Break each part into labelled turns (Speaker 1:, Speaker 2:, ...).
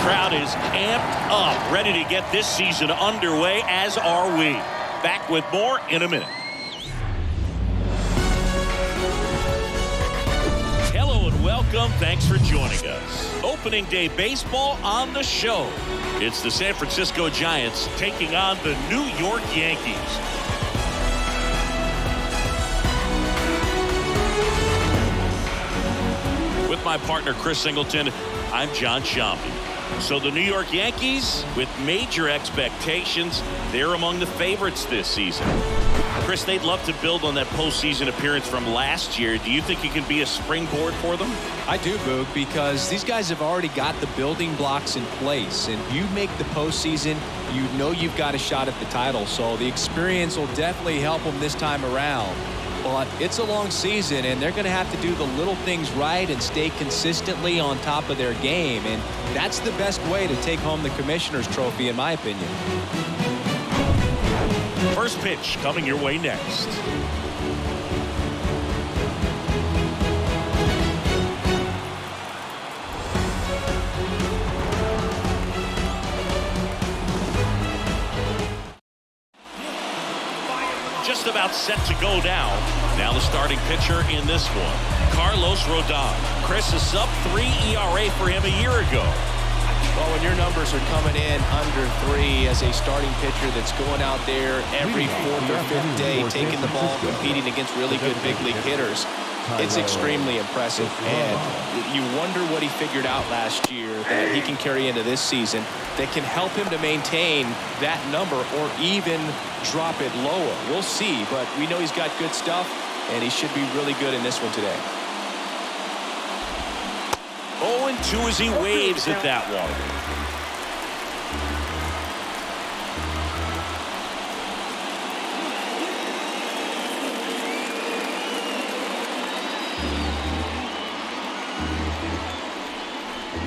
Speaker 1: crowd is amped up, ready to get this season underway, as are we. Back with more in a minute. Hello and welcome. Thanks for joining us. Opening day baseball on the show. It's the San Francisco Giants taking on the New York Yankees. With my partner Chris Singleton, I'm John Shambi. So the New York Yankees, with major expectations, they're among the favorites this season. Chris, they'd love to build on that postseason appearance from last year. Do you think it can be a springboard for them?
Speaker 2: I do, Boog, because these guys have already got the building blocks in place. And you make the postseason, you know you've got a shot at the title. So the experience will definitely help them this time around. But it's a long season, and they're going to have to do the little things right and stay consistently on top of their game. And that's the best way to take home the Commissioner's Trophy, in my opinion.
Speaker 1: First pitch coming your way next. Just about set to go down. Now the starting pitcher in this one, Carlos Rodon. Chris, a sub-3 ERA for him a year ago.
Speaker 2: Well, when your numbers are coming in under 3 as a starting pitcher that's going out there every 4th or 5th day, taking the ball, competing against really good big league hitters, it's extremely impressive. And you wonder what he figured out last year that he can carry into this season that can help him to maintain that number or even drop it lower. We'll see, but we know he's got good stuff, and he should be really good in this one today.
Speaker 1: 0-2 as he waves at that one.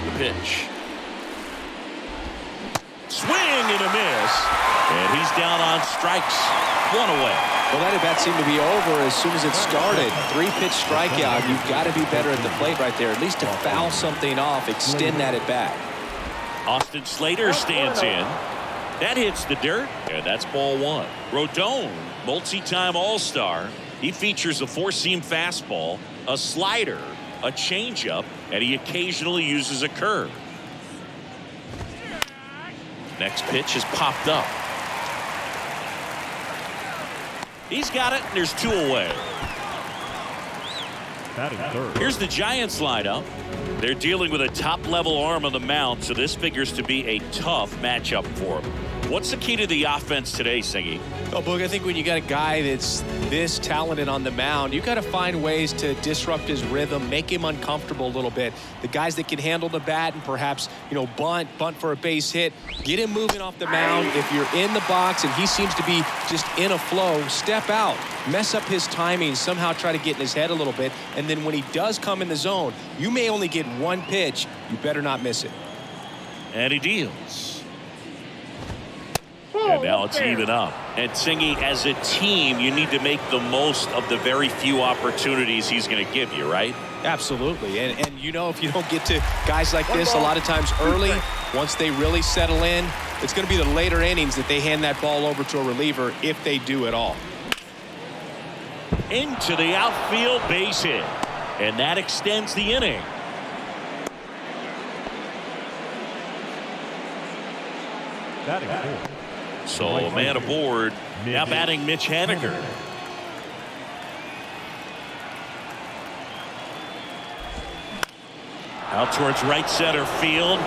Speaker 1: The pitch. Swing and a miss. And he's down on strikes. One away.
Speaker 2: Well, that at-bat seemed to be over as soon as it started. 3-pitch strikeout. You've got to be better at the plate right there, at least to foul something off, extend that at-bat.
Speaker 1: Austin Slater stands in. That hits the dirt, and that's ball 1. Rodon, multi-time All-Star. He features a four-seam fastball, a slider, a changeup, and he occasionally uses a curve. Next pitch is popped up. He's got it, and there's 2 away. Here's the Giants lineup. They're dealing with a top-level arm on the mound, so this figures to be a tough matchup for them. What's the key to the offense today, Singy?
Speaker 2: Oh, Boog, I think when you got a guy that's this talented on the mound, you got to find ways to disrupt his rhythm, make him uncomfortable a little bit. The guys that can handle the bat and perhaps, bunt for a base hit, get him moving off the mound. If you're in the box and he seems to be just in a flow, step out, mess up his timing, somehow try to get in his head a little bit. And then when he does come in the zone, you may only get one pitch. You better not miss it.
Speaker 1: And he deals. And now it's even up. And Singy, as a team, you need to make the most of the very few opportunities he's going to give you, right?
Speaker 2: Absolutely. And if you don't get to guys like this a lot of times early, once they really settle in, it's going to be the later innings that they hand that ball over to a reliever, if they do at all.
Speaker 1: Into the outfield, base hit. And that extends the inning. So a man aboard, now batting Mitch Haniger. Out towards right center field.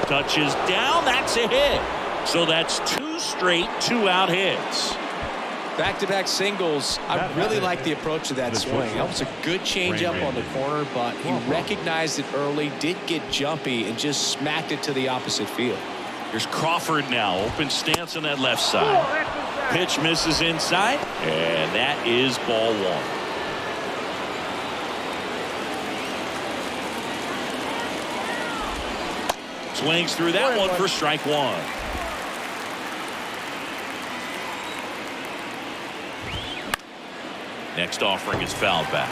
Speaker 1: Touches down, that's a hit. So that's 2 straight 2-out hits.
Speaker 2: Back-to-back singles. I really like the approach of that swing. That was a good changeup on the corner, but he recognized it early, did get jumpy, and just smacked it to the opposite field.
Speaker 1: Here's Crawford now. Open stance on that left side. Pitch misses inside, and that is ball 1. Swings through that one for strike 1. Next offering is fouled back.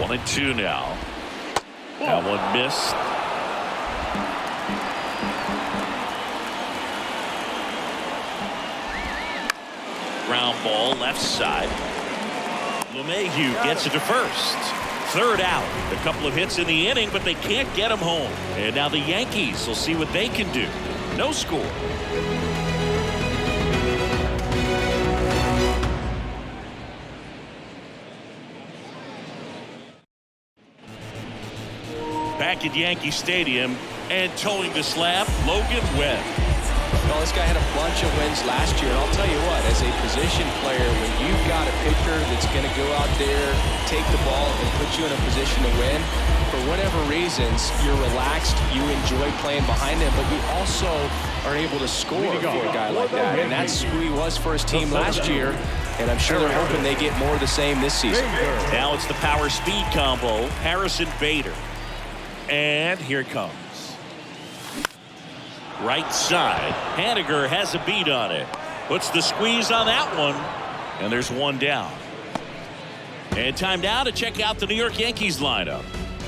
Speaker 1: 1-2 now. That one missed. Ground ball left side. LeMahieu gets it to first. Third out. A couple of hits in the inning, but they can't get him home. And now the Yankees will see what they can do. No score. Back at Yankee Stadium and towing the slab, Logan Webb.
Speaker 2: Well, this guy had a bunch of wins last year, and I'll tell you what, as a position player, when you've got a pitcher that's going to go out there, take the ball, and put you in a position to win, for whatever reasons, you're relaxed, you enjoy playing behind him, but you also are able to score for a guy like that. And that's who he was for his team last year, and I'm sure they're hoping they get more of the same this season.
Speaker 1: Now it's the power-speed combo, Harrison Bader. And here it comes. Right side. Haniger has a beat on it. Puts the squeeze on that one. And there's one down. And time now to check out the New York Yankees lineup.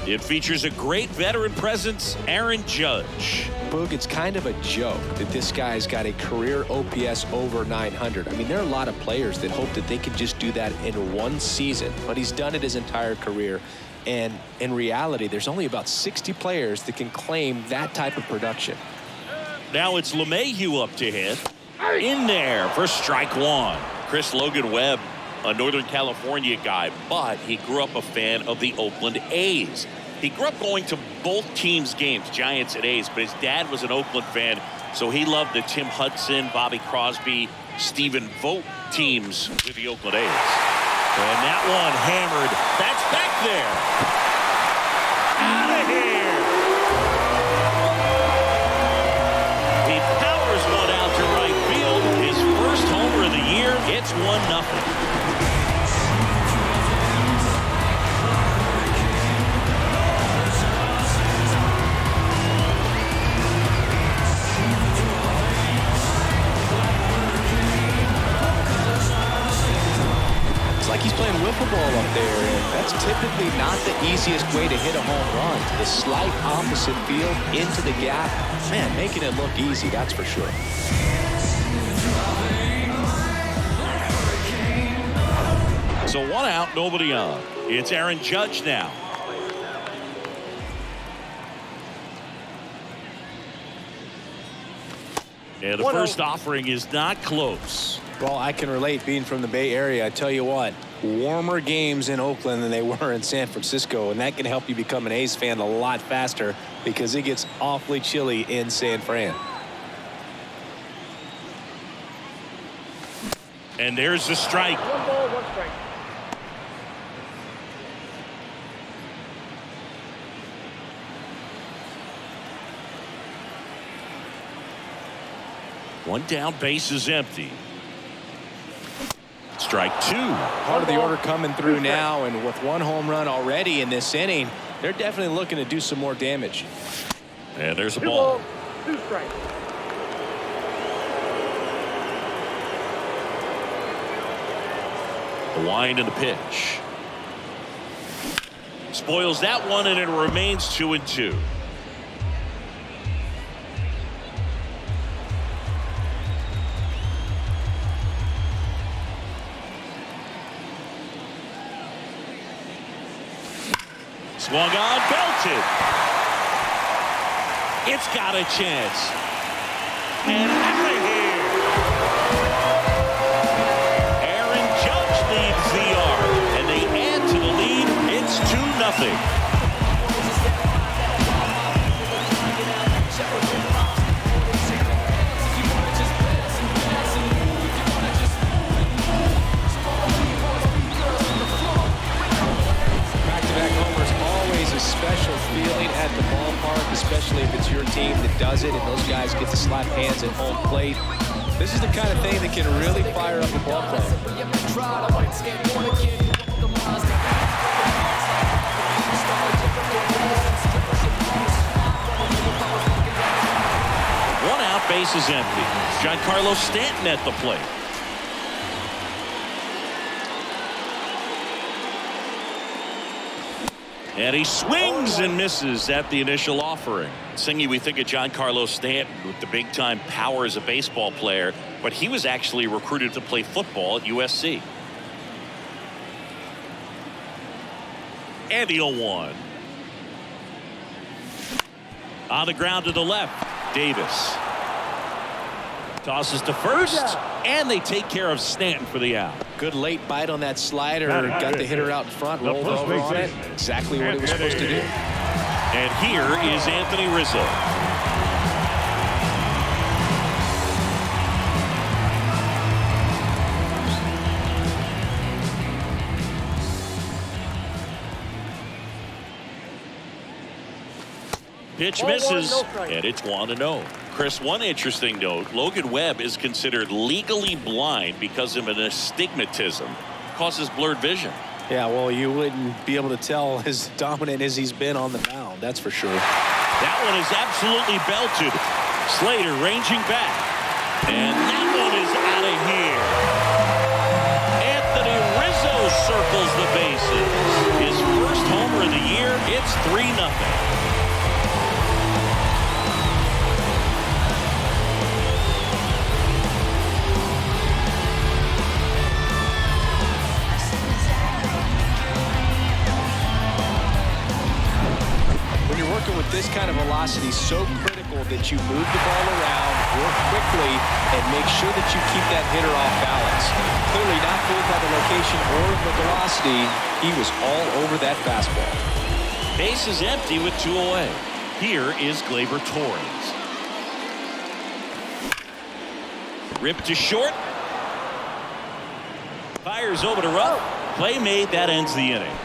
Speaker 1: It features a great veteran presence, Aaron Judge.
Speaker 2: Boog, it's kind of a joke that this guy's got a career OPS over 900. I mean, there are a lot of players that hope that they can just do that in one season, but he's done it his entire career. And in reality, there's only about 60 players that can claim that type of production.
Speaker 1: Now it's LeMahieu up to hit. In there for strike one. Chris, Logan Webb, a Northern California guy, but he grew up a fan of the Oakland A's. He grew up going to both teams' games, Giants and A's, but his dad was an Oakland fan, so he loved the Tim Hudson, Bobby Crosby, Stephen Vogt teams with the Oakland A's. And that one hammered. That's back there. Out of here. He powers one out to right field. His first homer of the year. It's 1-0.
Speaker 2: Like he's playing wiffle ball up there, and that's typically not the easiest way to hit a home run. To the slight opposite field, into the gap. Man, making it look easy, that's for sure.
Speaker 1: So one out, nobody on. It's Aaron Judge now. And the first offering is not close.
Speaker 2: Well, I can relate being from the Bay Area. I tell you what, warmer games in Oakland than they were in San Francisco, and that can help you become an A's fan a lot faster because it gets awfully chilly in San Fran.
Speaker 1: And there's the strike.
Speaker 3: 1 ball, 1 strike.
Speaker 1: One down, base is empty. Strike two.
Speaker 2: Part of the order coming through now, and with 1 home run already in this inning, they're definitely looking to do some more damage.
Speaker 1: And there's a
Speaker 3: 2
Speaker 1: ball.
Speaker 3: balls, 2 strikes.
Speaker 1: The wind and the pitch. Spoils that one, and it remains 2-2. Swung on, belted. It's got a chance. And out of here. Aaron Judge leads the arc, and they add to the lead. It's 2-0.
Speaker 2: Special feeling at the ballpark, especially if it's your team that does it and those guys get to slap hands at home plate. This is the kind of thing that can really fire up a ball player.
Speaker 1: One out, base is empty. Giancarlo Stanton at the plate. And he swings and misses at the initial offering. Singy, we think of Giancarlo Stanton with the big-time power as a baseball player, but he was actually recruited to play football at USC. And the 0-1. On the ground to the left, Davis. Tosses to first, and they take care of Stanton for the out.
Speaker 2: Good late bite on that slider. Got the hitter out in front, rolled over on it. Exactly what he was supposed to do.
Speaker 1: And here is Anthony Rizzo. Pitch misses, and it's 1-0. Chris, one interesting note, Logan Webb is considered legally blind because of an astigmatism. Causes blurred vision.
Speaker 2: Yeah, well, you wouldn't be able to tell as dominant as he's been on the mound, that's for sure.
Speaker 1: That one is absolutely belted. Slater ranging back. And that one is out of here. Anthony Rizzo circles the bases. His first homer of the year, it's 3-0.
Speaker 2: With this kind of velocity, so critical that you move the ball around, work quickly, and make sure that you keep that hitter off balance. Clearly not fooled by the location or the velocity. He was all over that fastball.
Speaker 1: Base is empty with 2 away. Here is Gleyber Torres. Ripped to short. Fires over to Ruff. Play made. That ends the inning.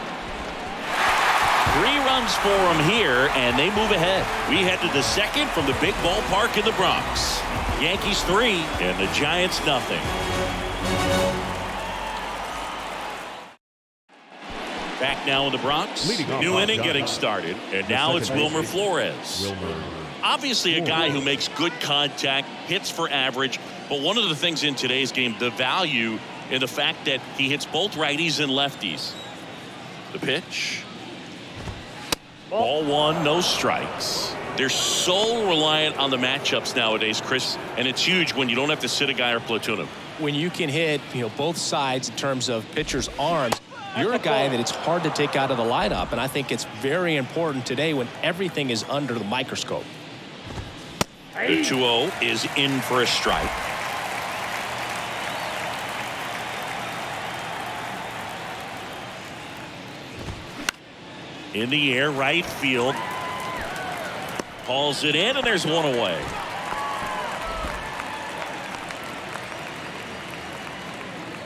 Speaker 1: 3 runs for them here, and they move ahead. We head to the second from the big ballpark in the Bronx. Yankees 3 and the Giants nothing. Back now in the Bronx. New inning getting started, and now it's Wilmer Flores. Obviously a guy who makes good contact, hits for average, but one of the things in today's game, the value in the fact that he hits both righties and lefties. The pitch. Ball 1, no strikes. They're so reliant on the matchups nowadays, Chris, and it's huge when you don't have to sit a guy or platoon him.
Speaker 2: When you can hit, both sides in terms of pitchers' arms, you're a guy that it's hard to take out of the lineup, and I think it's very important today when everything is under the microscope.
Speaker 1: The 2-0 is in for a strike. In the air, right field. Calls it in, and there's 1 away.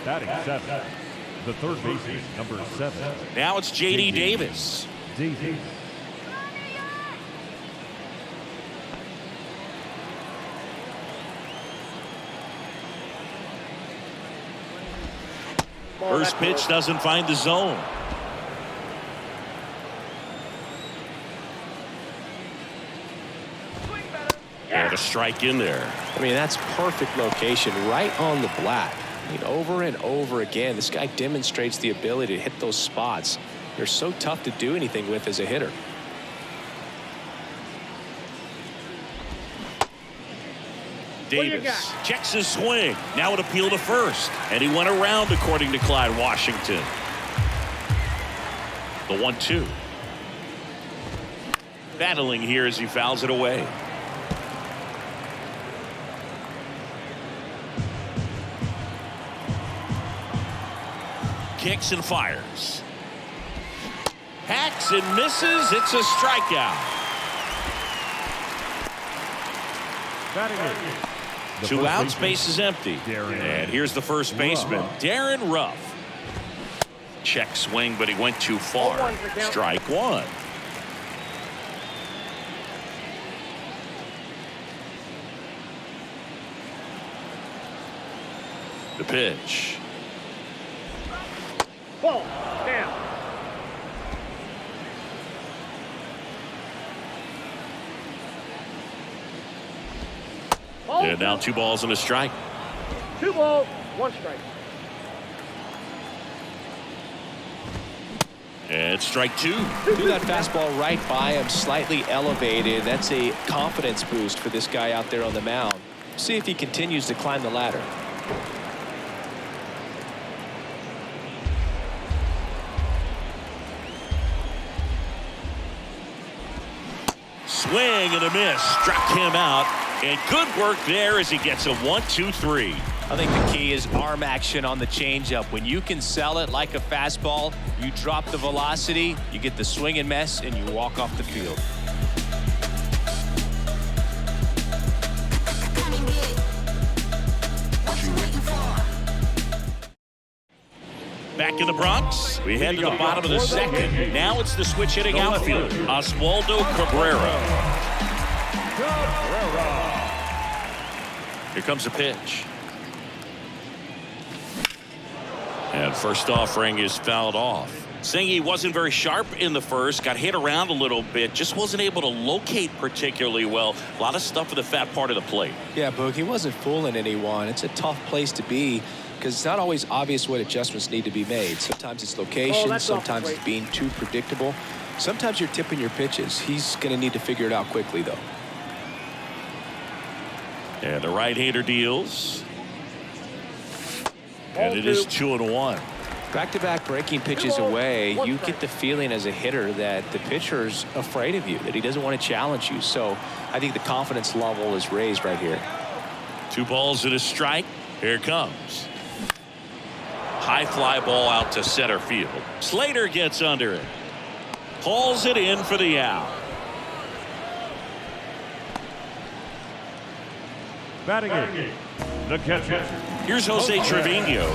Speaker 3: Batting 7. The third baseman, number 7.
Speaker 1: Now it's J.D. Davis. First pitch doesn't find the zone. And a strike in there.
Speaker 2: I mean, that's perfect location, right on the black. I mean, over and over again, this guy demonstrates the ability to hit those spots. They're so tough to do anything with as a hitter.
Speaker 1: Davis checks his swing. Now an appeal to first. And he went around, according to Clyde Washington. The 1-2. Battling here as he fouls it away. Kicks and fires. Hacks and misses. It's a strikeout. 2 outs, base is empty. And here's the first baseman, Darren Ruff. Check swing, but he went too far. Strike 1. The pitch.
Speaker 4: Ball, down.
Speaker 1: And now 2 balls and a strike.
Speaker 4: 2 balls, 1 strike.
Speaker 1: And strike two.
Speaker 2: Threw that fastball right by him, slightly elevated. That's a confidence boost for this guy out there on the mound. See if he continues to climb the ladder.
Speaker 1: Swing and a miss. Struck him out. And good work there as he gets a 1-2-3.
Speaker 2: I think the key is arm action on the changeup. When you can sell it like a fastball, you drop the velocity, you get the swing and miss, and you walk off the field.
Speaker 1: Back in the Bronx, we head to the bottom of the second. Now it's the switch hitting outfield, Oswaldo Cabrera. Here comes a pitch. And first offering is fouled off. Saying he wasn't very sharp in the first, got hit around a little bit, just wasn't able to locate particularly well. A lot of stuff for the fat part of the plate.
Speaker 2: Yeah, Boog, he wasn't fooling anyone. It's a tough place to be because it's not always obvious what adjustments need to be made. Sometimes it's location, sometimes it's being too predictable. Sometimes you're tipping your pitches. He's going to need to figure it out quickly, though.
Speaker 1: And the right-hander deals. And it is 2-1.
Speaker 2: Back-to-back breaking pitches away, you get the feeling as a hitter that the pitcher's afraid of you, that he doesn't want to challenge you. So I think the confidence level is raised right here.
Speaker 1: 2 balls and a strike. Here it comes. High fly ball out to center field. Slater gets under it. Hauls it in for the out.
Speaker 3: Batting it, the catcher.
Speaker 1: Here's Jose Trevino.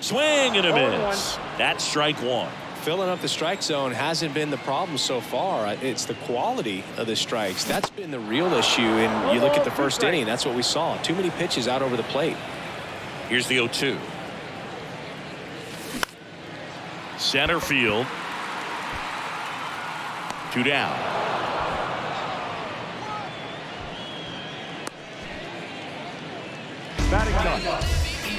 Speaker 1: Swing and a miss. That's strike one.
Speaker 2: Filling up the strike zone hasn't been the problem so far. It's the quality of the strikes. That's been the real issue. And you look at the first inning, that's what we saw. Too many pitches out over the plate.
Speaker 1: Here's the 0-2. Center field. 2 down.
Speaker 3: Batting done.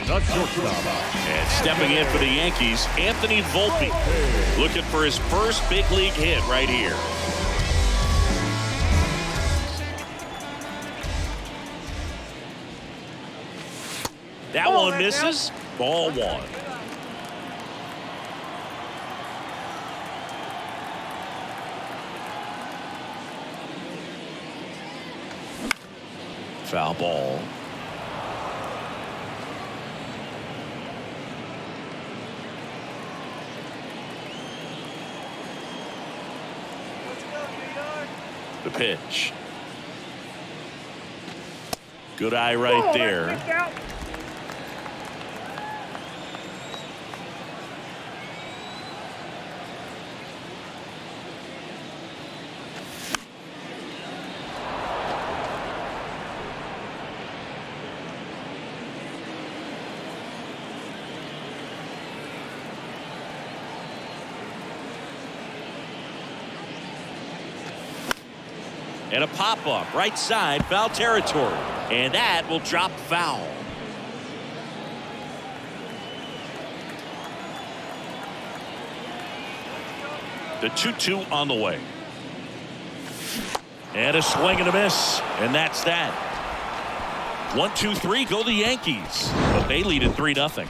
Speaker 3: The shortstop.
Speaker 1: And stepping in for the Yankees, Anthony Volpe. Looking for his first big league hit right here. That one misses. Ball one. Foul ball. The pitch. Good eye right there. And a pop-up right side, foul territory. And that will drop foul. The 2-2 on the way. And a swing and a miss. And that's that. 1-2-3 go the Yankees. But they lead at 3-0.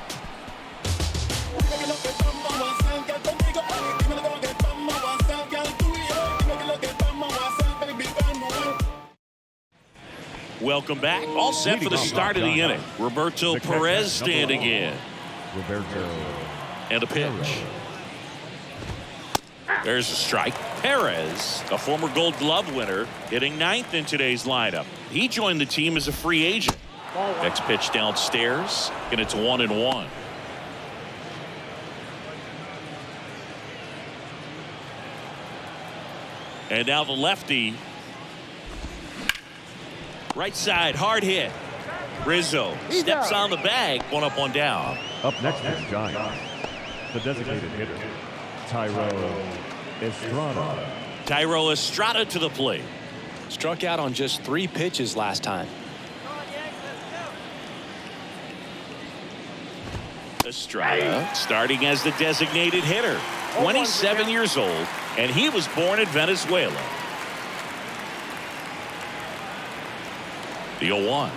Speaker 1: Welcome back. All set for the start of the inning. Roberto Perez standing in. And a pitch. There's a strike. Perez, a former Gold Glove winner, hitting 9th in today's lineup. He joined the team as a free agent. Next pitch downstairs, and it's 1-1. And now the lefty. Right side, hard hit. Rizzo steps on the bag, 1 up, 1 down.
Speaker 3: Up next is Giants. The designated hitter, Tyro Estrada.
Speaker 1: Tyro Estrada to the plate.
Speaker 2: Struck out on just 3 pitches last time.
Speaker 1: Estrada starting as the designated hitter. 27 years old, and he was born in Venezuela. The 0-1.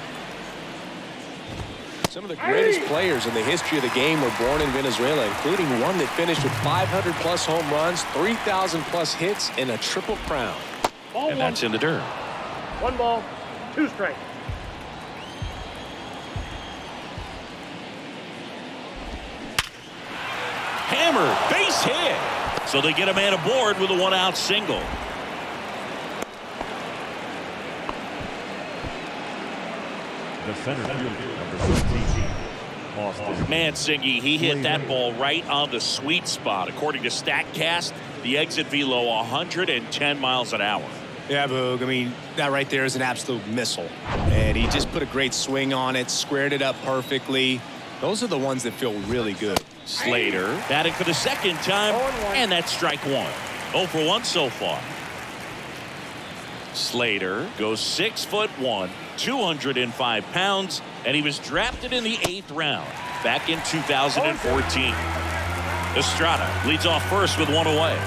Speaker 2: Some of the greatest players in the history of the game were born in Venezuela, including one that finished with 500+ home runs, 3,000+ hits, and a triple crown.
Speaker 1: And that's in the dirt.
Speaker 4: 1 ball, 2 strikes.
Speaker 1: Hammer, base hit. So they get a man aboard with a 1-out single.
Speaker 3: The center fielder, number 15, Austin.
Speaker 1: Mancini, he hit that ball right on the sweet spot. According to StatCast, the exit velo 110 miles an hour.
Speaker 2: Yeah, Boog. I mean, that right there is an absolute missile. And he just put a great swing on it, squared it up perfectly. Those are the ones that feel really good.
Speaker 1: Slater batting for the second time, and that's strike 1. 0 for 1 so far. Slater goes 6'1", 205 pounds, and he was drafted in the 8th round back in 2014. Estrada leads off first with 1 away.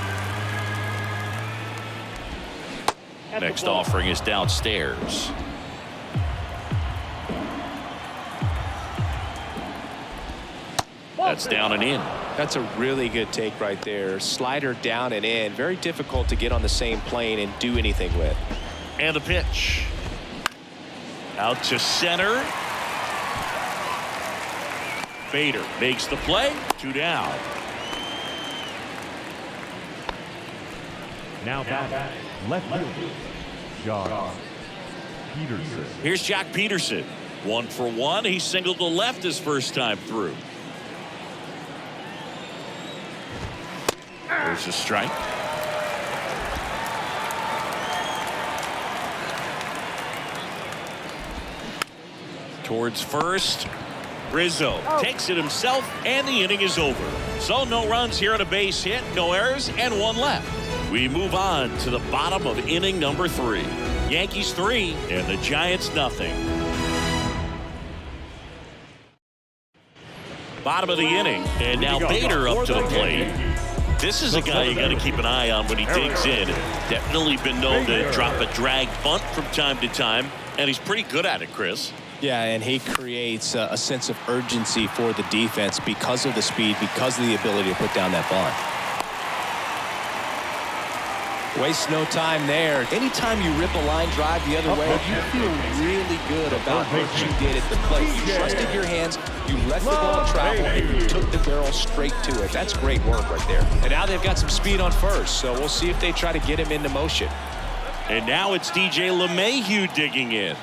Speaker 1: Next offering is downstairs. That's down and in.
Speaker 2: That's a really good take right there. Slider down and in. Very difficult to get on the same plane and do anything with.
Speaker 1: And the pitch. Out to center. Bader makes the play. 2 down.
Speaker 3: Now back, left fielder, Jock Peterson.
Speaker 1: Here's Jock Peterson. 1 for 1. He singled to left his first time through. There's a strike. Towards first. Rizzo takes it himself, and the inning is over. So no runs here on a base hit, no errors, and 1 left. We move on to the bottom of inning number 3. Yankees 3 and the Giants nothing. Bottom of the inning, and now Bader up to the plate. This is a guy you got to keep an eye on when he digs in. Definitely been known to drop a drag bunt from time to time, and he's pretty good at it, Chris.
Speaker 2: Yeah, and he creates a sense of urgency for the defense because of the speed, because of the ability to put down that bunt. Waste no time there. Anytime you rip a line drive the other way, you feel really good about what you did at the plate. You trusted your hands, you let the ball travel, and you took the barrel straight to it. That's great work right there. And now they've got some speed on first, so we'll see if they try to get him into motion.
Speaker 1: And now it's DJ LeMahieu digging in.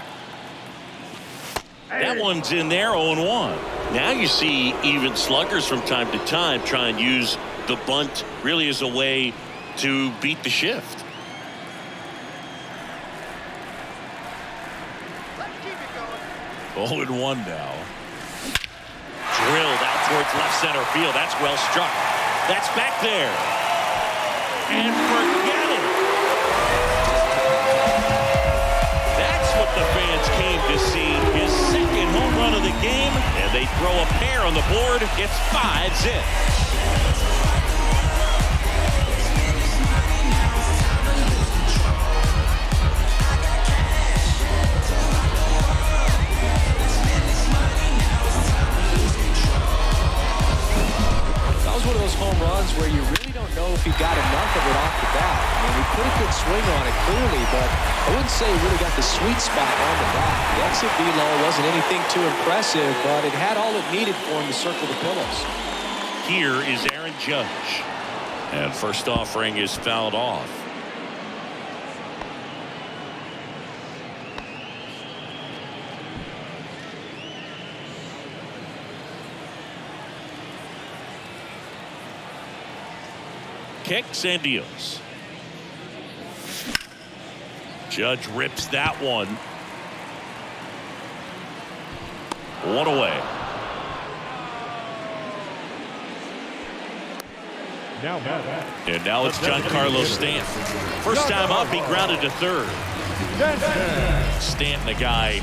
Speaker 1: That one's in there, 0-1. Now you see even sluggers from time to time try and use the bunt really as a way to beat the shift.
Speaker 5: Let's keep it going.
Speaker 1: 0-1 now. Drilled out towards left center field. That's well struck. That's back there. And forget it. That's what the fans came to see. His second home run of the game. And they throw a pair on the board. It's 5-zip.
Speaker 2: One of those home runs where you really don't know if he got enough of it off the bat. I mean, he put a good swing on it clearly, but I wouldn't say he really got the sweet spot on the bat. The exit velo wasn't anything too impressive, but it had all it needed for him to circle the pillows.
Speaker 1: Here is Aaron Judge. And first offering is fouled off. Kicks and deals. Judge rips that one. 1 away.
Speaker 3: Now back.
Speaker 1: And now it's Giancarlo Stanton. First time up, he grounded to third. Stanton, a guy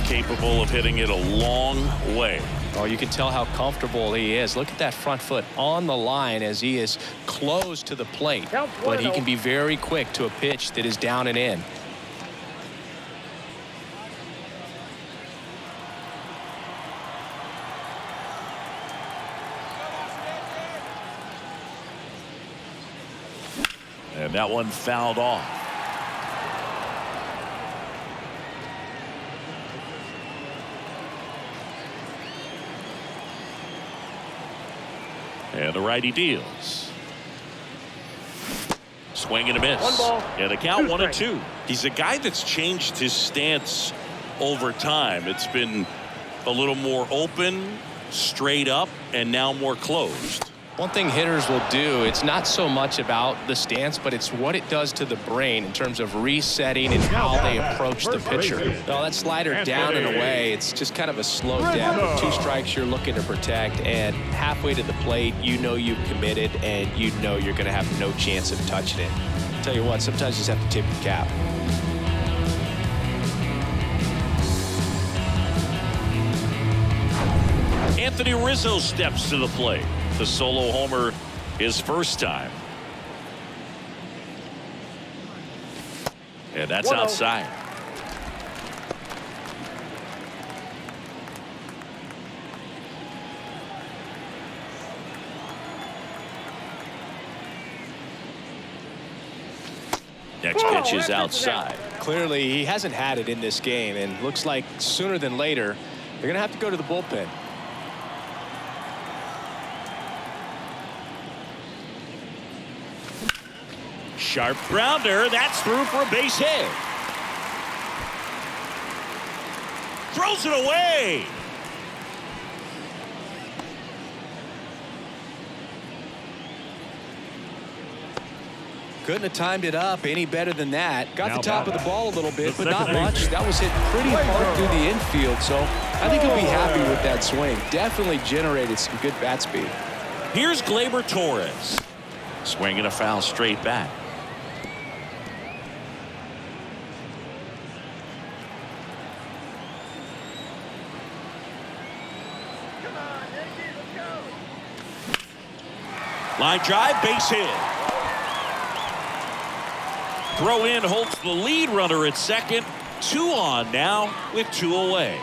Speaker 1: capable of hitting it a long way.
Speaker 2: Oh, you can tell how comfortable he is. Look at that front foot on the line as he is close to the plate. But he can be very quick to a pitch that is down and in.
Speaker 1: And that one fouled off. And the righty deals. Swing and a miss.
Speaker 4: 1 ball.
Speaker 1: And a count
Speaker 4: 2
Speaker 1: 1-2. He's a guy that's changed his stance over time. It's been a little more open, straight up, and now more closed.
Speaker 2: One thing hitters will do, it's not so much about the stance, but it's what it does to the brain in terms of resetting and how they approach the pitcher. Well, that slider down and away, it's just kind of a slow down. With 2 strikes, you're looking to protect, and halfway to the plate, you know you've committed, and you know you're going to have no chance of touching it. I'll tell you what, sometimes you just have to tip your cap.
Speaker 1: Anthony Rizzo steps to the plate. The solo homer his first time. And that's
Speaker 4: 1-0.
Speaker 1: outside. Next pitch is outside.
Speaker 2: Clearly, he hasn't had it in this game, and looks like sooner than later, they're going to have to go to the bullpen.
Speaker 1: Sharp grounder. That's through for a base hit. Throws it away.
Speaker 2: Couldn't have timed it up any better than that. Got
Speaker 3: Now
Speaker 2: the top of the ball a little bit,
Speaker 3: the
Speaker 2: but not
Speaker 3: second
Speaker 2: much.
Speaker 3: baseman.
Speaker 2: That was hit pretty hard through the infield, so I think he'll be happy with that swing. Definitely generated some good bat speed.
Speaker 1: Here's Gleyber Torres. Swinging a foul straight back.
Speaker 5: Come on, Yankees, let's go.
Speaker 1: Line drive, base hit. Throw in holds the lead runner at second. 2 on now with 2 away.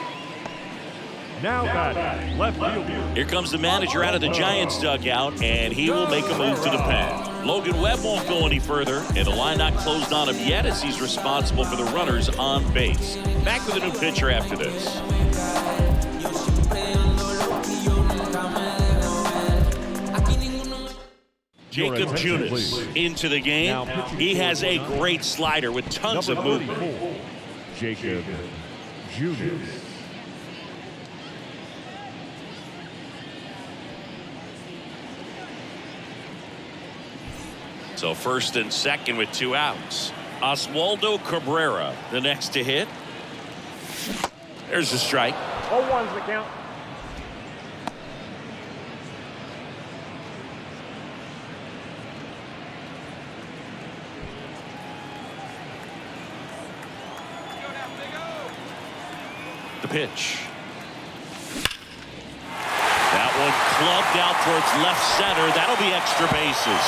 Speaker 3: Now batting, left fielder.
Speaker 1: Here comes the manager out of the Giants dugout, and he will make a move to the pen. Logan Webb won't go any further, and the line not closed on him yet as he's responsible for the runners on base. Back with a new pitcher after this. Jacob Junis into the game. He has a great slider with tons of movement.
Speaker 3: 34, Jacob Junis.
Speaker 1: So first and second with 2 outs. Oswaldo Cabrera, the next to hit. There's a strike.
Speaker 4: 0-1's the count.
Speaker 1: The pitch. That one clubbed out towards left center. That'll be extra bases.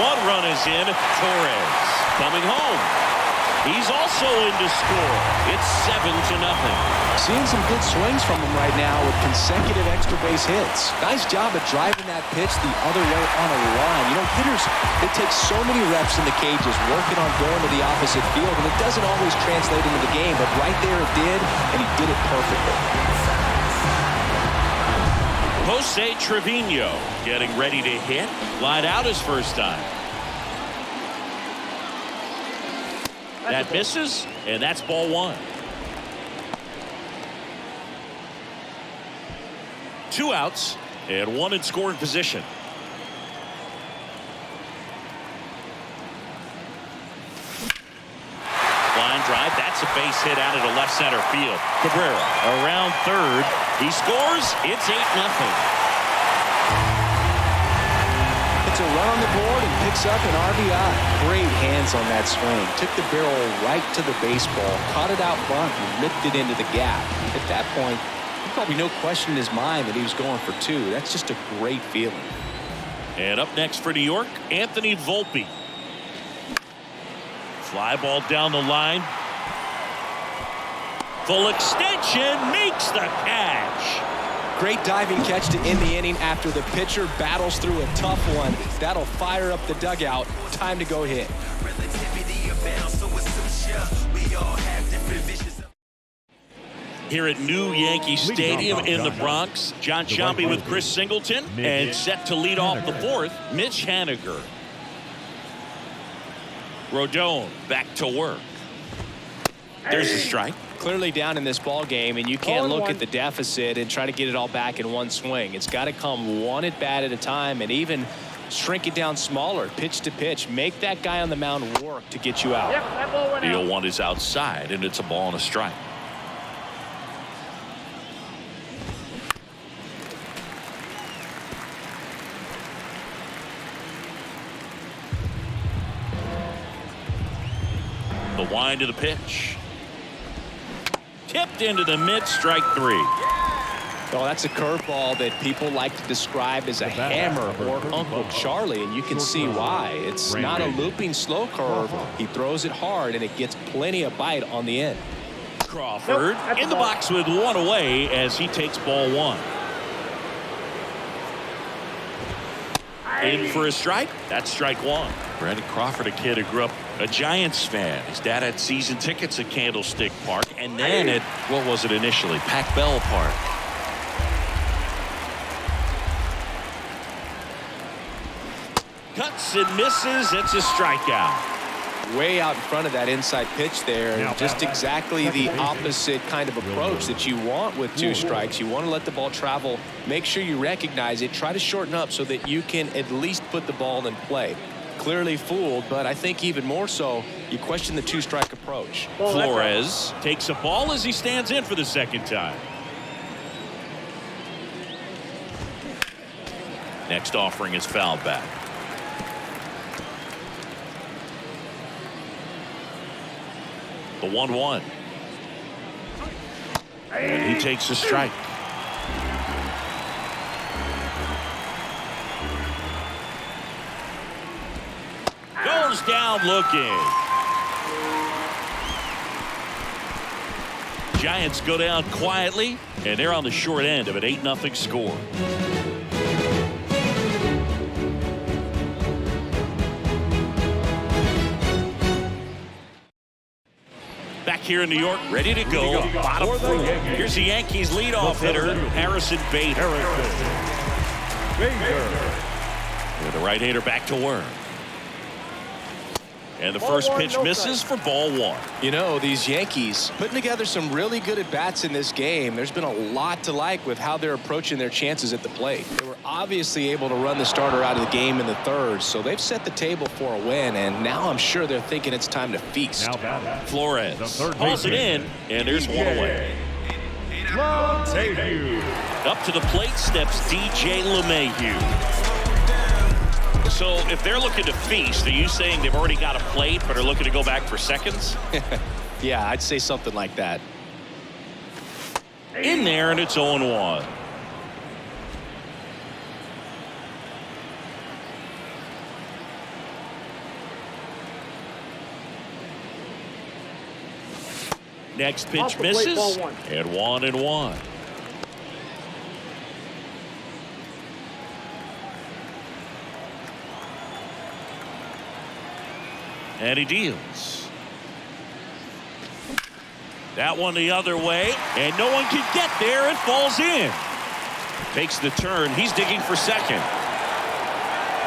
Speaker 1: 1 run is in. Torres coming home. He's also in to score. It's 7-0.
Speaker 2: Seeing some good swings from him right now with consecutive extra base hits. Nice job of driving that pitch the other way on a line. You know, hitters, they take so many reps in the cages working on going to the opposite field, and it doesn't always translate into the game, but right there it did, and he did it perfectly.
Speaker 1: Jose Trevino getting ready to hit. Line out his first time. That misses, and that's ball 1. 2 outs and 1 in scoring position. Line drive. That's a base hit out into left center field. Cabrera around third. He scores. It's 8-0.
Speaker 2: It's a run on the board and picks up an RBI. Great hands on that swing. Took the barrel right to the baseball, caught it out front, and ripped it into the gap. At that point, probably no question in his mind that he was going for two. That's just a great feeling.
Speaker 1: And up next for New York, Anthony Volpe. Fly ball down the line. Full extension, makes the catch.
Speaker 2: Great diving catch to end the inning after the pitcher battles through a tough one. That'll fire up the dugout. Time to go hit.
Speaker 1: Here at New Yankee Stadium in the Bronx, John Sciambi with Chris Singleton, and set to lead off the fourth, Mitch Haniger. Rodon back to work. There's the strike.
Speaker 2: Clearly down in this ball game, and you can't look at the deficit and try to get it all back in one swing. It's got to come one at bat at a time, and even shrink it down smaller, pitch to pitch. Make that guy on the mound work to get you out.
Speaker 4: Yep, that ball went
Speaker 1: The
Speaker 4: out.
Speaker 1: 0-1 is outside, and it's a ball and a strike. The wind of the pitch. Tipped into the mid, strike three.
Speaker 2: Oh, that's a curveball that people like to describe as a hammer or Uncle Charlie, and you can see why. It's not a looping slow curve. He throws it hard, and it gets plenty of bite on the end.
Speaker 1: Crawford in the box with one away as he takes ball one. In for a strike. That's strike one. Brandon Crawford, a kid who grew up a Giants fan. His dad had season tickets at Candlestick Park, and then at, what was it initially, Pac Bell Park. Cuts and misses. It's a strikeout.
Speaker 2: Way out in front of that inside pitch there, and just exactly the opposite kind of approach that you want with two strikes. You want to let the ball travel, make sure you recognize it, try to shorten up so that you can at least put the ball in play. Clearly fooled, but I think even more so, you question the two-strike approach.
Speaker 1: Flores takes a ball as he stands in for the second time. Next offering is fouled back. The 1-1. And he takes a strike. Goes down looking. Giants go down quietly, and they're on the short end of an 8-0 score. Back here in New York, ready to go. Bottom four. Here's the Yankees leadoff hitter, Harrison Bader. With the right-hander back to work. And the first pitch misses for ball one.
Speaker 2: You know, these Yankees putting together some really good at-bats in this game. There's been a lot to like with how they're approaching their chances at the plate. They were obviously able to run the starter out of the game in the third, so they've set the table for a win, and now I'm sure they're thinking it's time to feast.
Speaker 1: Flores hauls it in, and there's one away. Up to the plate steps DJ LeMahieu. So if they're looking to feast, are you saying they've already got a plate but are looking to go back for seconds?
Speaker 2: Yeah, I'd say something like that.
Speaker 1: In there, and it's 0-1. Next pitch misses, and 1-1. And he deals. That one the other way, and no one can get there. It falls in. Takes the turn. He's digging for second.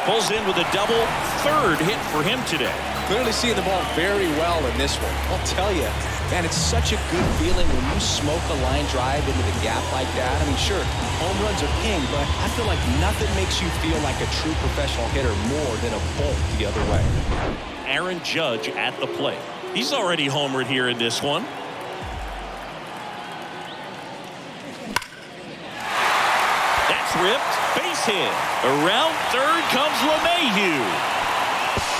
Speaker 1: Pulls in with a double. Third hit for him today.
Speaker 2: Clearly seeing the ball very well in this one. I'll tell you, man, it's such a good feeling when you smoke a line drive into the gap like that. I mean, sure, home runs are king, but I feel like nothing makes you feel like a true professional hitter more than a bolt the other way.
Speaker 1: Aaron Judge at the plate. He's already homered here in this one. That's ripped. Base base hit. Around third comes LeMahieu.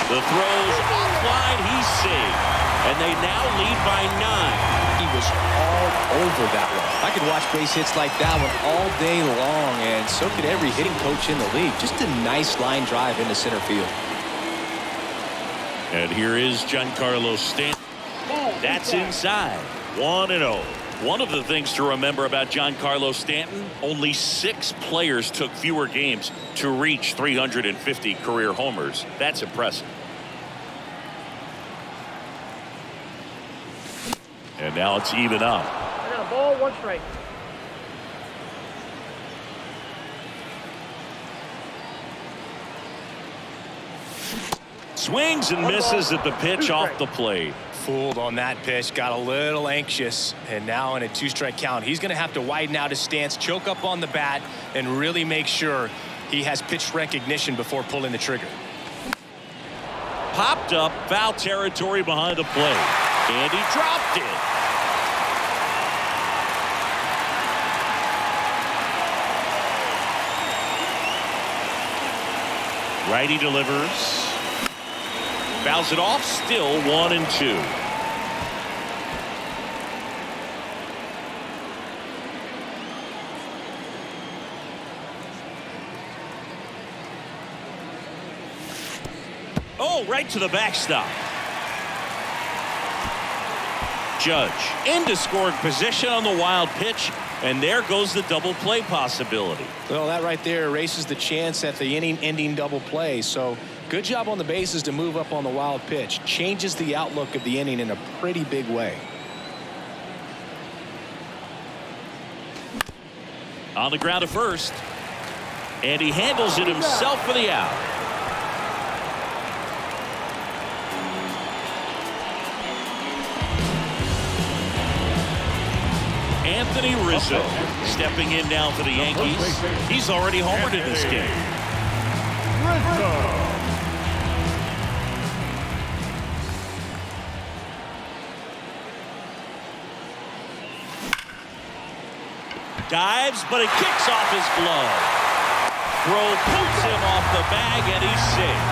Speaker 1: The throw's offline. He's safe. And they now lead by 9.
Speaker 2: He was all over that one. I could watch base hits like that one all day long, and so could every hitting coach in the league. Just a nice line drive into center field.
Speaker 1: And here is Giancarlo Stanton. That's inside. 1-0. One of the things to remember about Giancarlo Stanton, only 6 players took fewer games to reach 350 career homers. That's impressive. And now it's even up.
Speaker 4: I got a ball, 1 strike.
Speaker 1: Swings and misses at the pitch off the plate.
Speaker 2: Fooled on that pitch, got a little anxious, and now in a 2-strike count, he's going to have to widen out his stance, choke up on the bat, and really make sure he has pitch recognition before pulling the trigger.
Speaker 1: Popped up, foul territory behind the plate, and he dropped it. Righty delivers. Fouls it off, still 1-2. Oh, right to the backstop. Judge into scoring position on the wild pitch, and there goes the double play possibility.
Speaker 2: Well, that right there erases the chance at the inning-ending double play. So good job on the bases to move up on the wild pitch. Changes the outlook of the inning in a pretty big way.
Speaker 1: On the ground to first, and he handles it himself for the out. Anthony Rizzo stepping in now for the Yankees. He's already homered in this game. Dives, but it kicks off his glove. Throw pulls him off the bag, and he's safe.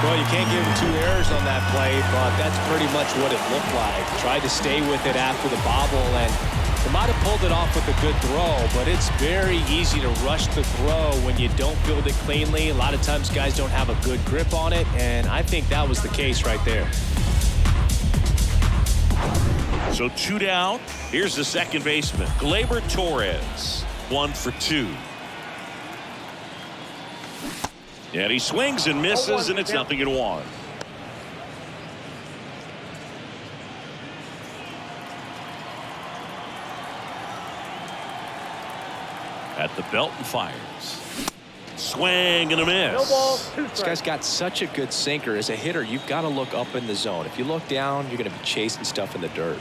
Speaker 2: Well, you can't give him 2 errors on that play, but that's pretty much what it looked like. Tried to stay with it after the bobble, and he might have pulled it off with a good throw, but it's very easy to rush the throw when you don't field it cleanly. A lot of times guys don't have a good grip on it, and I think that was the case right there.
Speaker 1: So 2 down. Here's the second baseman, Gleyber Torres. 1 for 2. And he swings and misses, and it's 0-1. At the belt and fires. Swing and a miss.
Speaker 4: No ball, 2 strikes.
Speaker 2: This guy's got such a good sinker. As a hitter, you've got to look up in the zone. If you look down, you're going to be chasing stuff in the dirt.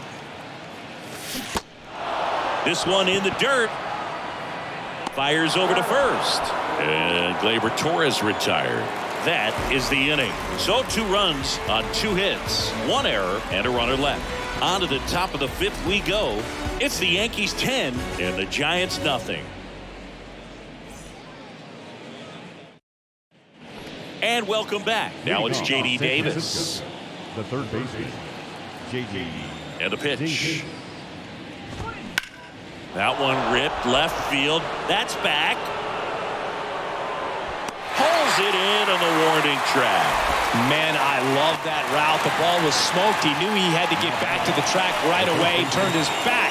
Speaker 1: This one in the dirt. Fires over to first. And Gleyber Torres retired. That is the inning. So 2 runs on 2 hits, 1 error, and a runner left. On to the top of the 5th we go. It's the Yankees 10 and the Giants nothing. And welcome back. Now it's J.D. Davis.
Speaker 3: The third baseman, J.D.
Speaker 1: And a pitch. That one ripped left field. That's back. Pulls it in on the warning track.
Speaker 2: Man, I love that route. The ball was smoked. He knew he had to get back to the track right away. Turned his back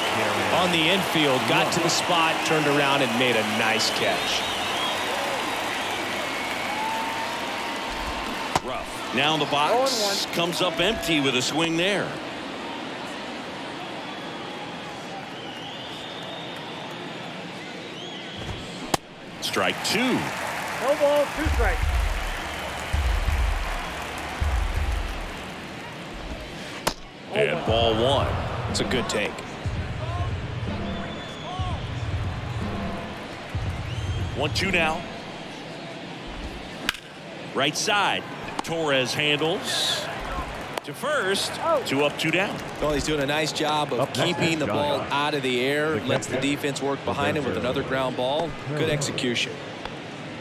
Speaker 2: on the infield. Got to the spot, turned around, and made a nice catch.
Speaker 1: Rough. Now in the box. Comes up empty with a swing there. Strike 2.
Speaker 4: No ball, 2 strikes.
Speaker 1: And ball 1.
Speaker 2: It's a good take.
Speaker 1: One, 2 now. Right side. Torres handles. To first, 2 up, 2 down.
Speaker 2: Well, he's doing a nice job of keeping the ball out of the air. Lets the defense work behind him with another ground ball. Good execution.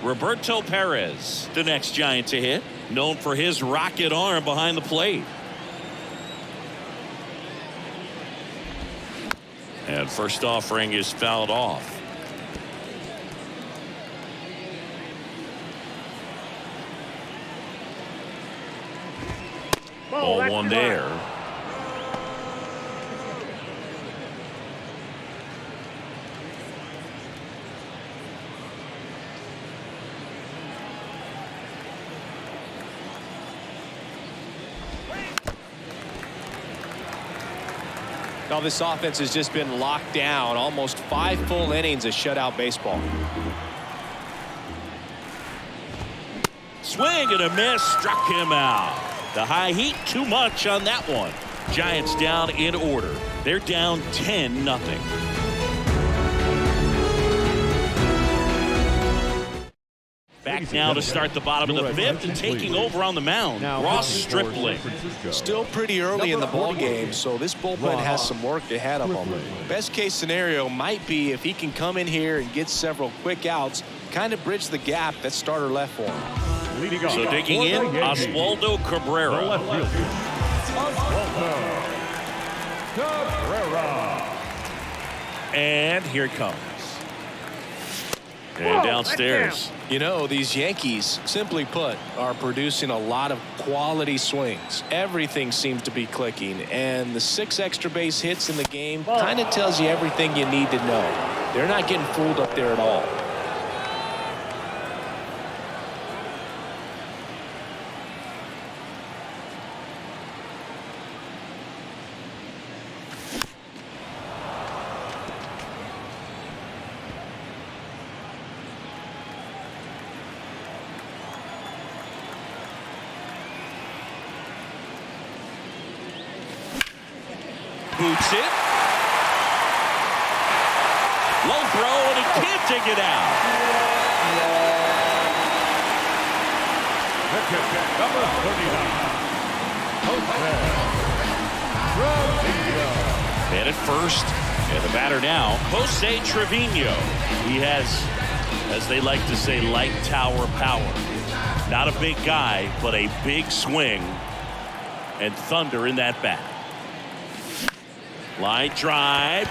Speaker 1: Roberto Perez, the next Giant to hit, known for his rocket arm behind the plate. And first offering is fouled off. Ball one there.
Speaker 2: Now this offense has just been locked down. Almost 5 full innings of shutout baseball.
Speaker 1: Swing and a miss, struck him out. The high heat, too much on that one. Giants down in order. They're down 10-0. Back now to start the bottom of the 5th and taking over on the mound, Ross Stripling.
Speaker 2: Still pretty early in the ball game, so this bullpen has some work ahead of him. Best case scenario might be if he can come in here and get several quick outs, kind of bridge the gap that starter left for him.
Speaker 1: So digging in, Oswaldo Cabrera. And here it comes. And downstairs.
Speaker 2: You know, these Yankees, simply put, are producing a lot of quality swings. Everything seems to be clicking, and the 6 extra base hits in the game kind of tells you everything you need to know. They're not getting fooled up there at all.
Speaker 1: Boots it. Low throw, and he can't dig it out.
Speaker 3: Number 39.
Speaker 1: And at first, and the batter now, Jose Trevino. He has, as they like to say, light tower power. Not a big guy, but a big swing and thunder in that bat. Line drive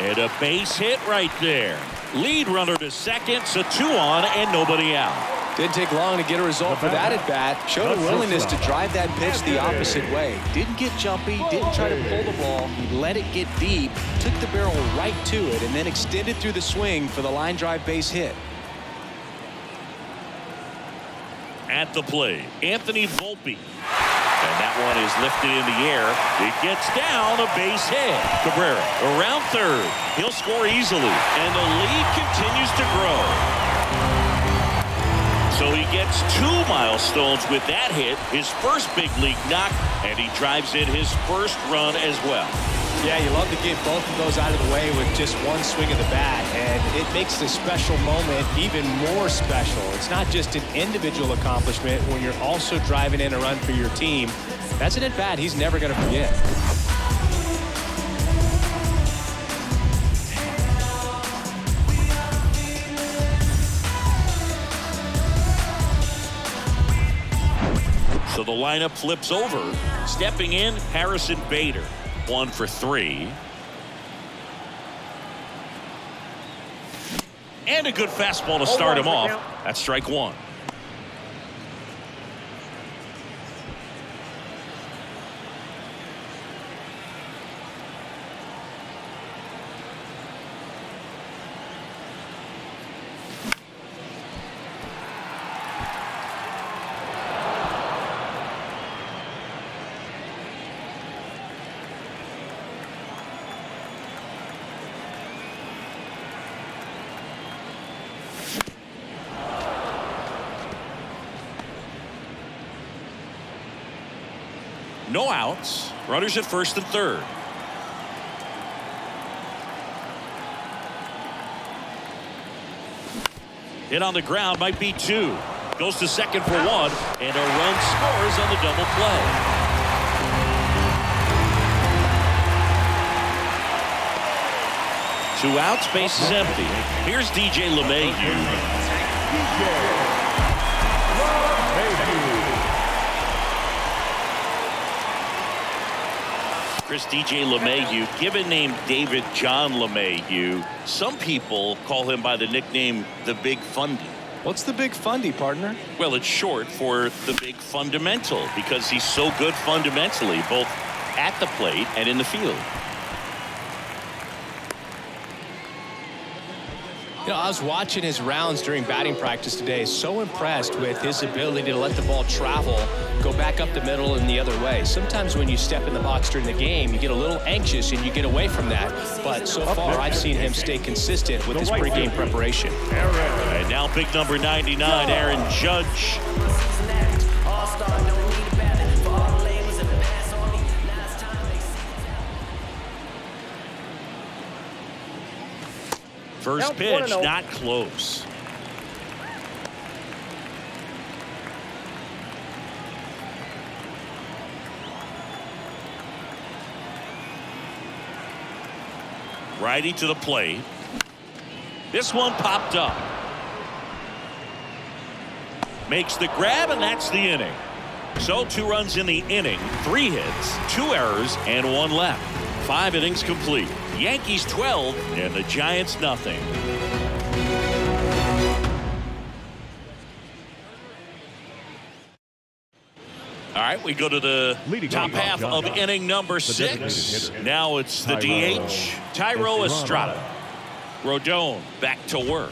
Speaker 1: and a base hit right there. Lead runner to second, so 2 on and nobody out.
Speaker 2: Didn't take long to get a result for that at bat. Showed a willingness to drive that pitch the opposite way. Didn't get jumpy, didn't try to pull the ball. He let it get deep, took the barrel right to it, and then extended through the swing for the line drive base hit.
Speaker 1: At the plate, Anthony Volpe. And that one is lifted in the air. It gets down, a base hit. Cabrera around third. He'll score easily, and the lead continues to grow. So he gets 2 milestones with that hit, his first big league knock, and he drives in his first run as well.
Speaker 2: Yeah, you love to get both of those out of the way with just one swing of the bat, and it makes the special moment even more special. It's not just an individual accomplishment when you're also driving in a run for your team. That's an at-bat he's never going to forget.
Speaker 1: So the lineup flips over. Stepping in, Harrison Bader. 1 for 3. And a good fastball to start him off. That's strike 1. No outs. Runners at first and third. Hit on the ground, might be 2. Goes to second for 1, and a run scores on the double play. 2 outs, base is empty. Here's DJ LeMahieu. Chris, DJ LeMahieu, given name David John LeMahieu. Some people call him by the nickname the Big Fundy.
Speaker 2: What's the Big Fundy, partner?
Speaker 1: Well, it's short for the Big Fundamental because he's so good fundamentally, both at the plate and in the field.
Speaker 2: You know, I was watching his rounds during batting practice today. So impressed with his ability to let the ball travel, go back up the middle and the other way. Sometimes when you step in the box during the game, you get a little anxious and you get away from that. But so far, I've seen him stay consistent with his pregame preparation.
Speaker 1: And now big number 99, Aaron Judge. First pitch, not close. Righty to the plate. This one popped up. Makes the grab, and that's the inning. So 2 runs in the inning, 3 hits, 2 errors, and 1 left. 5 innings complete. Yankees 12 and the Giants nothing. All right, we go to the top half of inning number 6. Now it's the DH, Tyro Estrada. Rodon back to work.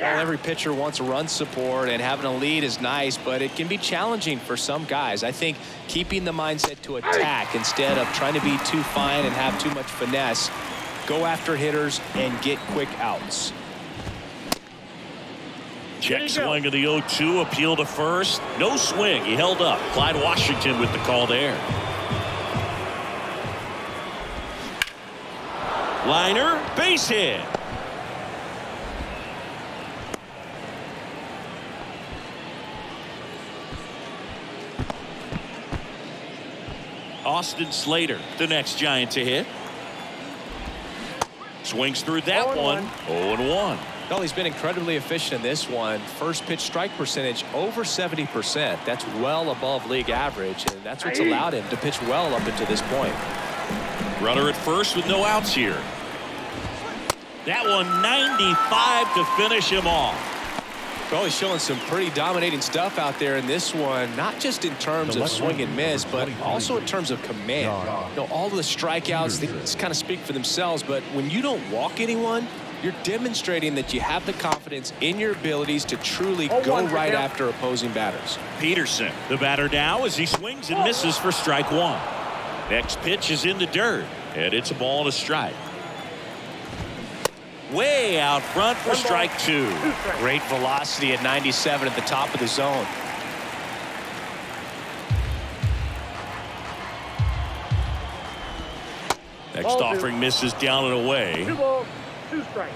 Speaker 2: Well, every pitcher wants run support, and having a lead is nice, but it can be challenging for some guys. I think keeping the mindset to attack instead of trying to be too fine and have too much finesse, go after hitters and get quick outs.
Speaker 1: Check swing of the 0-2, appeal to first. No swing, he held up. Clyde Washington with the call there. Liner, base hit. Austin Slater, the next Giant to hit. Swings through that one. 0-1.
Speaker 2: Well, he's been incredibly efficient in this one. First pitch strike percentage over 70%. That's well above league average, and that's what's allowed him to pitch well up until this point.
Speaker 1: Runner at first with no outs here. That one 95 to finish him off.
Speaker 2: Well, he's showing some pretty dominating stuff out there in this one, not just in terms of swing and miss, but also in terms of command. You know, all of the strikeouts, they just kind of speak for themselves, but when you don't walk anyone, you're demonstrating that you have the confidence in your abilities to truly go right after opposing batters.
Speaker 1: Peterson, the batter now, as he swings and misses for strike 1. Next pitch is in the dirt, and it's a ball and a strike. Way out front for strike 2.
Speaker 2: Great velocity at 97 at the top of the zone.
Speaker 1: Next offering misses down and away.
Speaker 4: 2 balls, 2 strikes.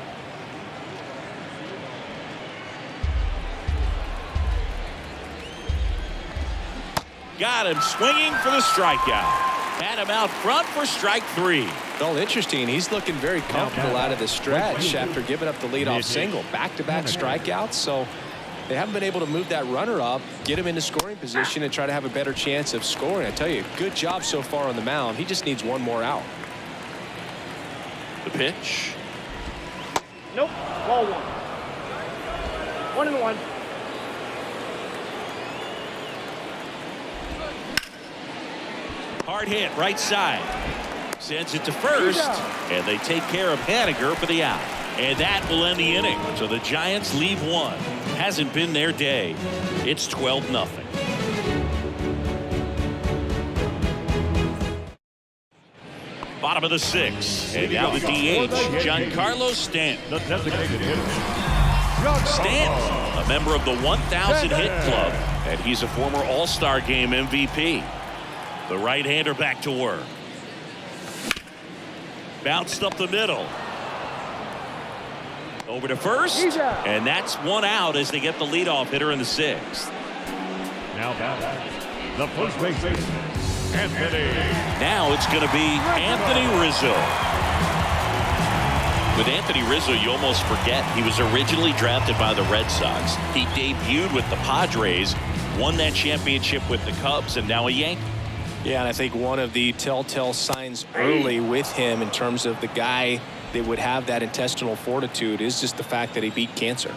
Speaker 1: Got him swinging for the strikeout. Had him out front for strike 3.
Speaker 2: Well, interesting. He's looking very comfortable out of the stretch after giving up the leadoff single. Back-to-back strikeouts, so they haven't been able to move that runner up, get him into scoring position, and try to have a better chance of scoring. I tell you, good job so far on the mound. He just needs 1 more out.
Speaker 1: The pitch.
Speaker 4: Nope, ball 1. 1-1.
Speaker 1: Hard hit, right side. Sends it to first, and they take care of Haniger for the out. And that will end the inning. So the Giants leave 1. Hasn't been their day. It's 12-0. Bottom of the 6th. And now the DH, Giancarlo Stanton.
Speaker 3: The designated hitter.
Speaker 1: Stanton, a member of the 1,000 hit club, and he's a former All-Star Game MVP. The right-hander back to work. Bounced up the middle. Over to first, and that's 1 out as they get the leadoff hitter in the 6th.
Speaker 3: Now batting, the first baseman, Anthony.
Speaker 1: Now it's going to be Anthony Rizzo. With Anthony Rizzo, you almost forget he was originally drafted by the Red Sox. He debuted with the Padres, won that championship with the Cubs, and now a Yankee.
Speaker 2: Yeah, and I think one of the telltale signs early with him in terms of the guy that would have that intestinal fortitude is just the fact that he beat cancer.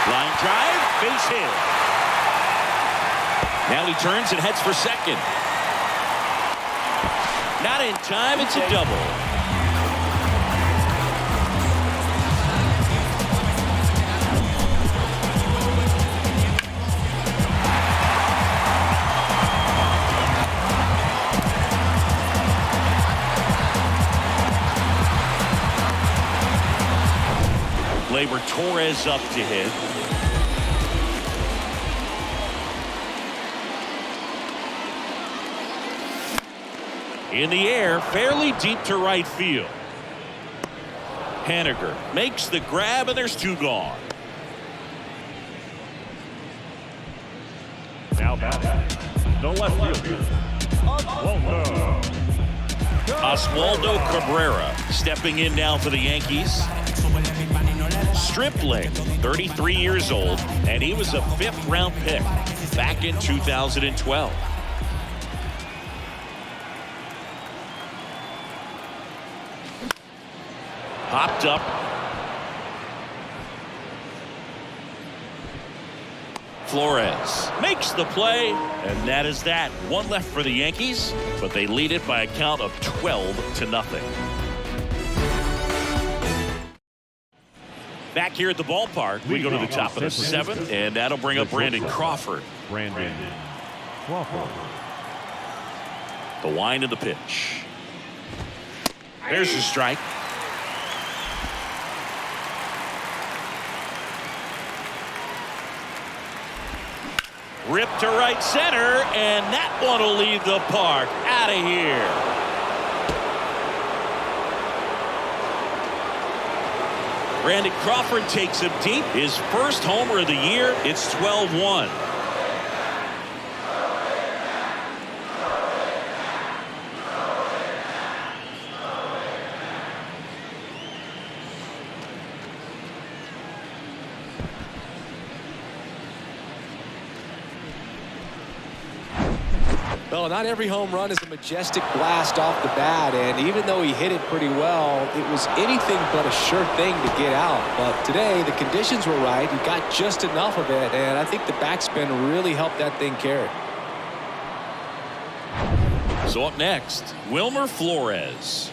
Speaker 1: Line drive, base hit. Now he turns and heads for second. Not in time, it's a double. Labor Torres up to hit. In the air, fairly deep to right field. Haniger makes the grab, and there's two gone.
Speaker 3: Now batting, the left fielder,
Speaker 1: Oswaldo Cabrera stepping in now for the Yankees. Stripling, 33 years old, and he was a 5th-round pick back in 2012. Popped up. Flores makes the play, and that is that. One left for the Yankees, but they lead it by a count of 12-0. Back here at the ballpark, we go to the top of the 7th, and that'll bring up Brandon Crawford.
Speaker 3: Brandon Crawford.
Speaker 1: The wind of the pitch. There's the strike. Ripped to right center, and that one will leave the park. Out of here. Brandon Crawford takes him deep. His first homer of the year. It's 12-1.
Speaker 2: Well, not every home run is a majestic blast off the bat, and even though he hit it pretty well, it was anything but a sure thing to get out. But today, the conditions were right. He got just enough of it, and I think the backspin really helped that thing carry.
Speaker 1: So up next, Wilmer Flores.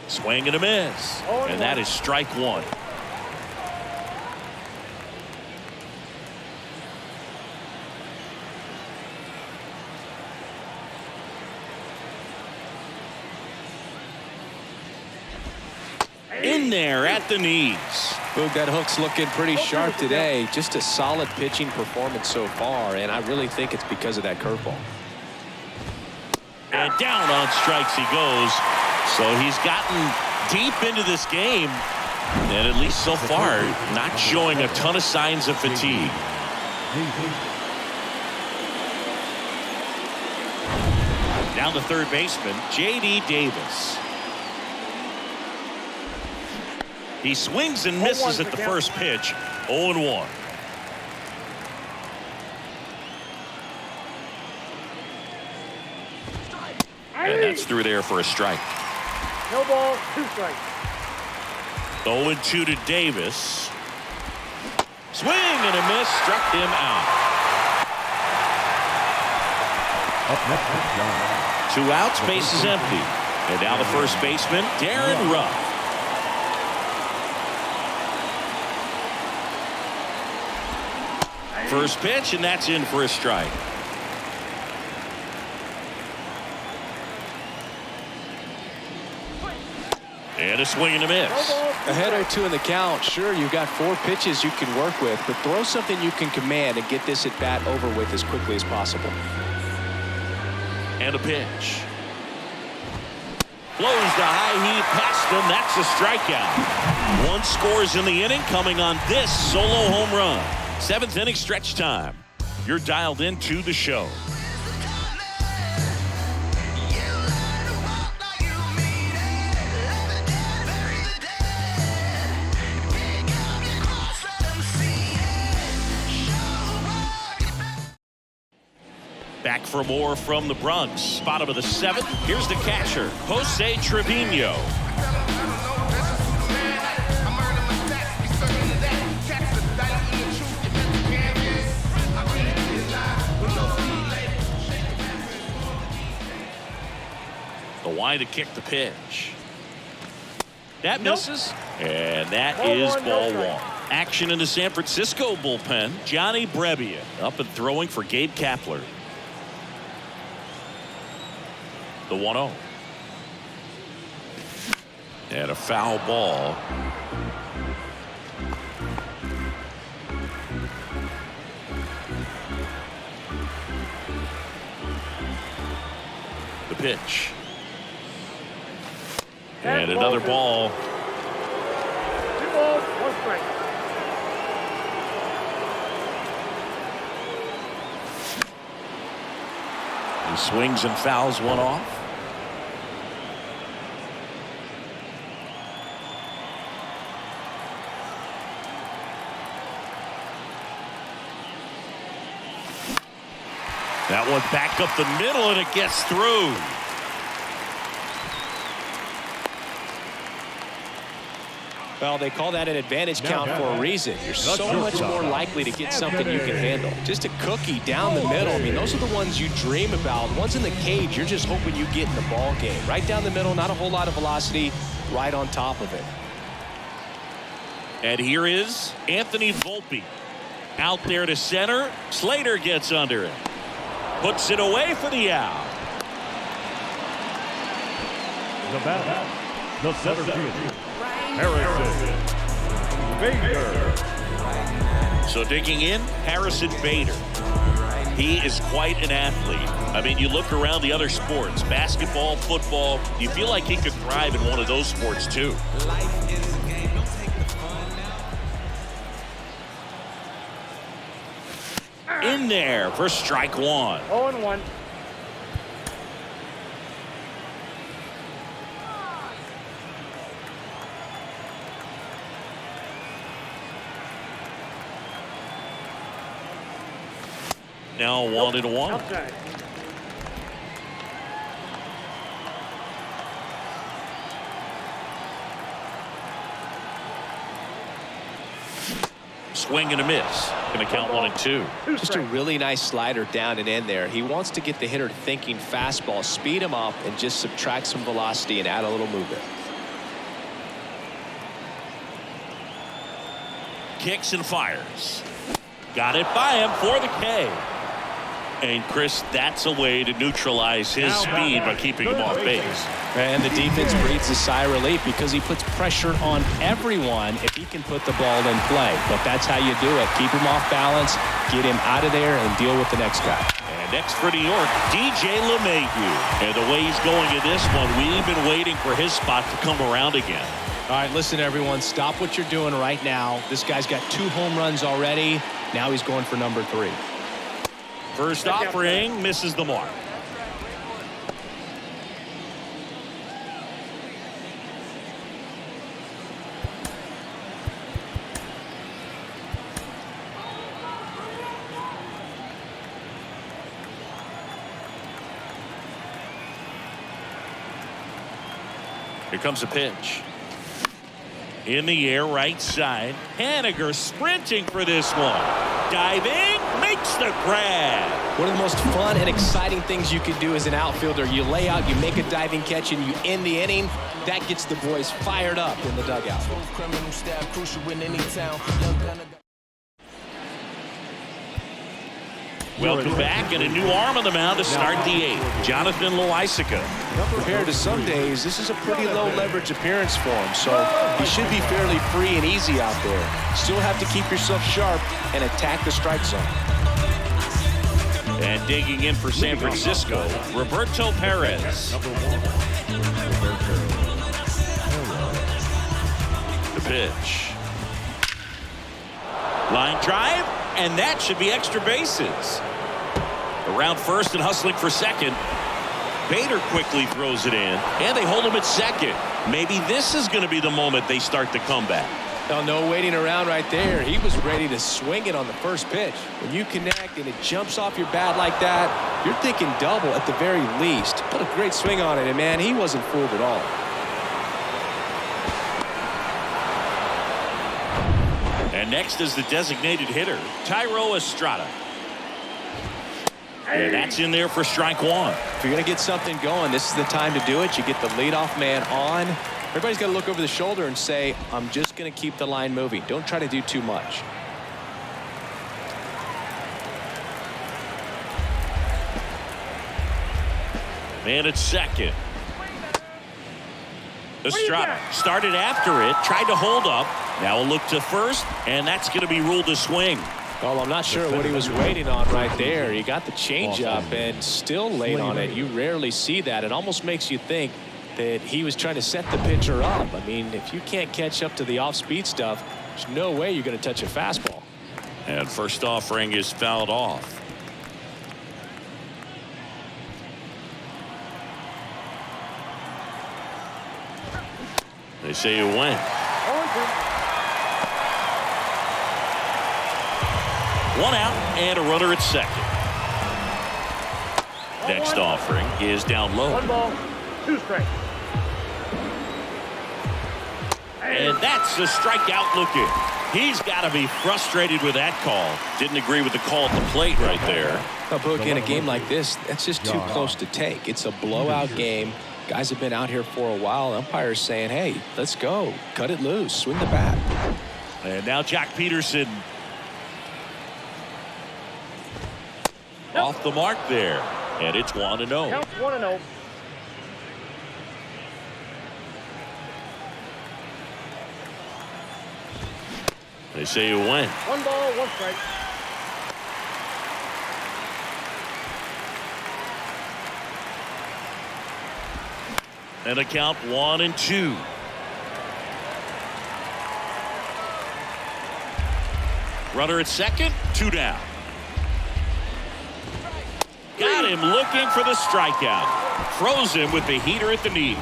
Speaker 1: Swing and a miss, and that is strike one. In there at the knees.
Speaker 2: Boog, that hook's looking pretty sharp today. Just a solid pitching performance so far, and I really think it's because of that curveball.
Speaker 1: And down on strikes he goes. So he's gotten deep into this game, and at least so far, not showing a ton of signs of fatigue. Down to third baseman, J.D. Davis. He swings and misses at the first pitch. 0-1. And that's through there for a strike.
Speaker 4: No ball, 2 strikes.
Speaker 1: 0-2 to Davis. Swing and a miss, struck him out.
Speaker 3: Up next is John.
Speaker 1: 2 outs, base is empty. And now the first baseman, Darren Ruff. First pitch, and that's in for a strike. And a swing and a miss.
Speaker 2: A head or two in the count. Sure, you've got 4 pitches you can work with, but throw something you can command and get this at bat over with as quickly as possible.
Speaker 1: And a pitch. Blows the high heat past him. That's a strikeout. 1 scores in the inning, coming on this solo home run. 7th inning stretch time. You're dialed into the show. Back for more from the Bronx. Bottom of the 7th. Here's the catcher, Jose Trevino. The wide to kick the pitch. That misses. And that is ball one. Action in the San Francisco bullpen. Johnny Brebbia up and throwing for Gabe Kapler. The 1-0. And a foul ball. The pitch. And another ball.
Speaker 4: 2 balls, 1 strike.
Speaker 1: He swings and fouls one off. That one back up the middle, and it gets through.
Speaker 2: Well, they call that an advantage count for a reason. You're so much more likely to get something you can handle. Just a cookie down the middle. I mean, those are the ones you dream about. Ones in the cage, you're just hoping you get in the ball game. Right down the middle, not a whole lot of velocity, right on top of it.
Speaker 1: And here is Anthony Volpe. Out there to center. Slater gets under it. Puts it away for the out.
Speaker 3: The batter, the center fielder, Harrison Bader.
Speaker 1: So digging in, Harrison Bader. He is quite an athlete. I mean, you look around the other sports, basketball, football, you feel like he could thrive in one of those sports too. In there for strike 1.
Speaker 4: 0-1.
Speaker 1: Now 1-1.
Speaker 4: Outside.
Speaker 1: Swing and a miss. Going to count 1-2.
Speaker 2: Just a really nice slider down and in there. He wants to get the hitter thinking fastball, speed him up, and just subtract some velocity and add a little movement.
Speaker 1: Kicks and fires. Got it by him for the K. And Chris, that's a way to neutralize his speed by keeping him off base.
Speaker 2: And the defense breathes a sigh of relief because he puts pressure on everyone if he can put the ball in play. But that's how you do it. Keep him off balance, get him out of there, and deal with the next guy.
Speaker 1: And next for New York, DJ LeMahieu. And the way he's going in this one, we've been waiting for his spot to come around again.
Speaker 2: All right, listen, everyone. Stop what you're doing right now. This guy's got 2 home runs already. Now he's going for number 3.
Speaker 1: First offering misses the mark. Here comes a pitch. In the air, right side. Haniger sprinting for this one. Diving, makes the grab.
Speaker 2: One of the most fun and exciting things you can do as an outfielder. You lay out, you make a diving catch, and you end the inning. That gets the boys fired up in the dugout.
Speaker 1: Welcome back, and a new arm on the mound to start the 8th. Jonathan Loaisiga.
Speaker 2: Compared to some days, this is a pretty low leverage appearance for him, so he should be fairly free and easy out there. Still have to keep yourself sharp and attack the strike zone.
Speaker 1: And digging in for San Francisco, Roberto Perez. The pitch. Line drive, and that should be extra bases. Around first and hustling for second. Bader quickly throws it in, and they hold him at second. Maybe this is going to be the moment they start the comeback.
Speaker 2: No waiting around right there. He was ready to swing it on the first pitch. When you connect and it jumps off your bat like that, you're thinking double at the very least. Put a great swing on it, and man, he wasn't fooled at all.
Speaker 1: And next is the designated hitter, Thairo Estrada. And that's in there for strike one.
Speaker 2: If you're going to get something going, this is the time to do it. You get the leadoff man on. Everybody's got to look over the shoulder and say, I'm just going to keep the line moving. Don't try to do too much.
Speaker 1: Man at second. Estrada started after it, tried to hold up. Now a look to first, and that's going to be ruled a swing.
Speaker 2: Well, I'm not sure what he was waiting on right there. He got the changeup and still laid on it. You rarely see that. It almost makes you think that he was trying to set the pitcher up. I mean, if you can't catch up to the off-speed stuff, there's no way you're going to touch a fastball.
Speaker 1: And first offering is fouled off. They say it went. One out and a runner at second. Next offering is down low.
Speaker 4: 1 ball, 2 strikes.
Speaker 1: And that's a strikeout looking. He's got to be frustrated with that call. Didn't agree with the call at the plate right there.
Speaker 2: Well, Book, in a game like this, that's just too close to take. It's a blowout game. Guys have been out here for a while. Umpires saying, hey, let's go. Cut it loose. Swing the bat.
Speaker 1: And now Jack Peterson. Off the mark there. And it's 1-0.
Speaker 4: Counts 1-0.
Speaker 1: They say it went.
Speaker 4: 1 ball, 1 strike.
Speaker 1: And a count 1-2. Runner at second, 2 down. Got him looking for the strikeout. Froze him with the heater at the knees.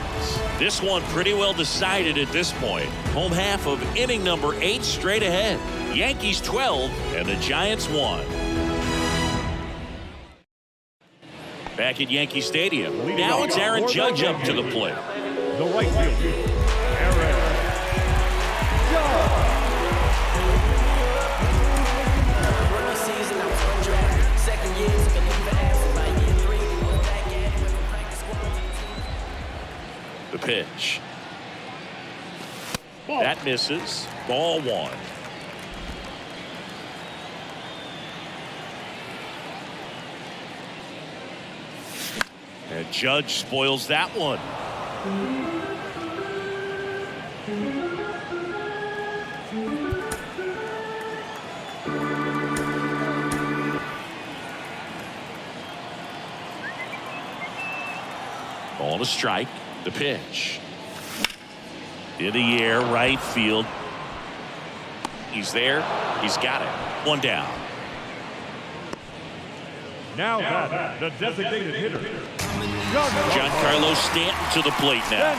Speaker 1: This one pretty well decided at this point. Home half of inning number 8 straight ahead. Yankees 12 and the Giants 1. Back at Yankee Stadium. Now it's Aaron Judge up to the plate.
Speaker 3: The right fielder, Aaron Judge.
Speaker 1: The pitch. That misses. Ball 1. And Judge spoils that one. Ball to strike. The pitch. In the air, right field. He's there. He's got it. 1 down.
Speaker 3: Now that the designated hitter,
Speaker 1: Giancarlo Stanton to the plate now.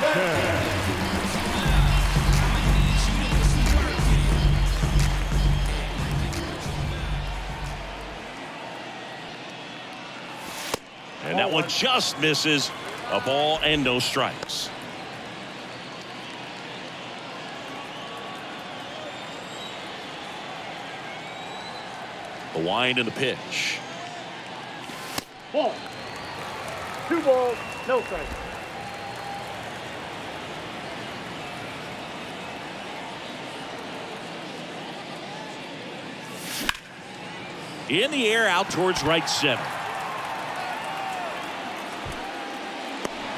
Speaker 1: And that one just misses. A ball and no strikes. The wind and the pitch.
Speaker 4: Ball. 2 balls, no strikes.
Speaker 1: In the air, out towards right center.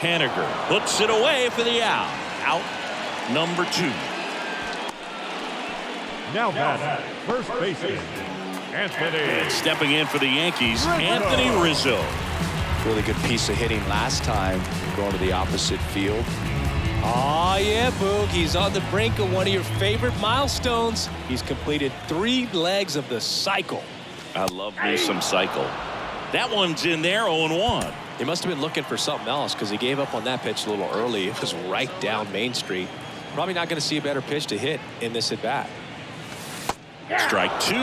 Speaker 1: Haniger hooks it away for the out. Out number 2.
Speaker 3: now batting, first baseman, Anthony.
Speaker 1: And stepping in for the Yankees, Anthony Rizzo.
Speaker 2: Really good piece of hitting last time, going to the opposite field. Oh, yeah, Boog. He's on the brink of one of your favorite milestones. He's completed 3 legs of the cycle.
Speaker 1: I love me some cycle. That one's in there, 0-1.
Speaker 2: He must have been looking for something else because he gave up on that pitch a little early. It was right down Main Street. Probably not going to see a better pitch to hit in this at-bat.
Speaker 1: Strike 2.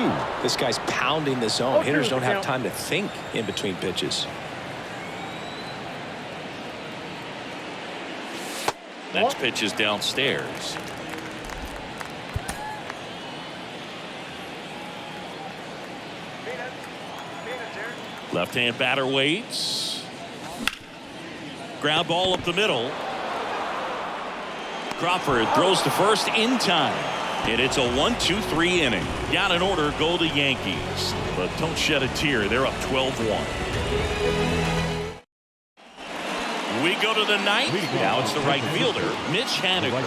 Speaker 2: This guy's pounding the zone. Hitters don't have time to think in between pitches.
Speaker 1: Next pitch is downstairs. Left-hand batter waits. Ground ball up the middle. Crawford throws to first in time. And it's a 1-2-3 inning. Down in order go the Yankees. But don't shed a tear. They're up 12-1. We go to the ninth. Now it's the right fielder, Mitch Haniger.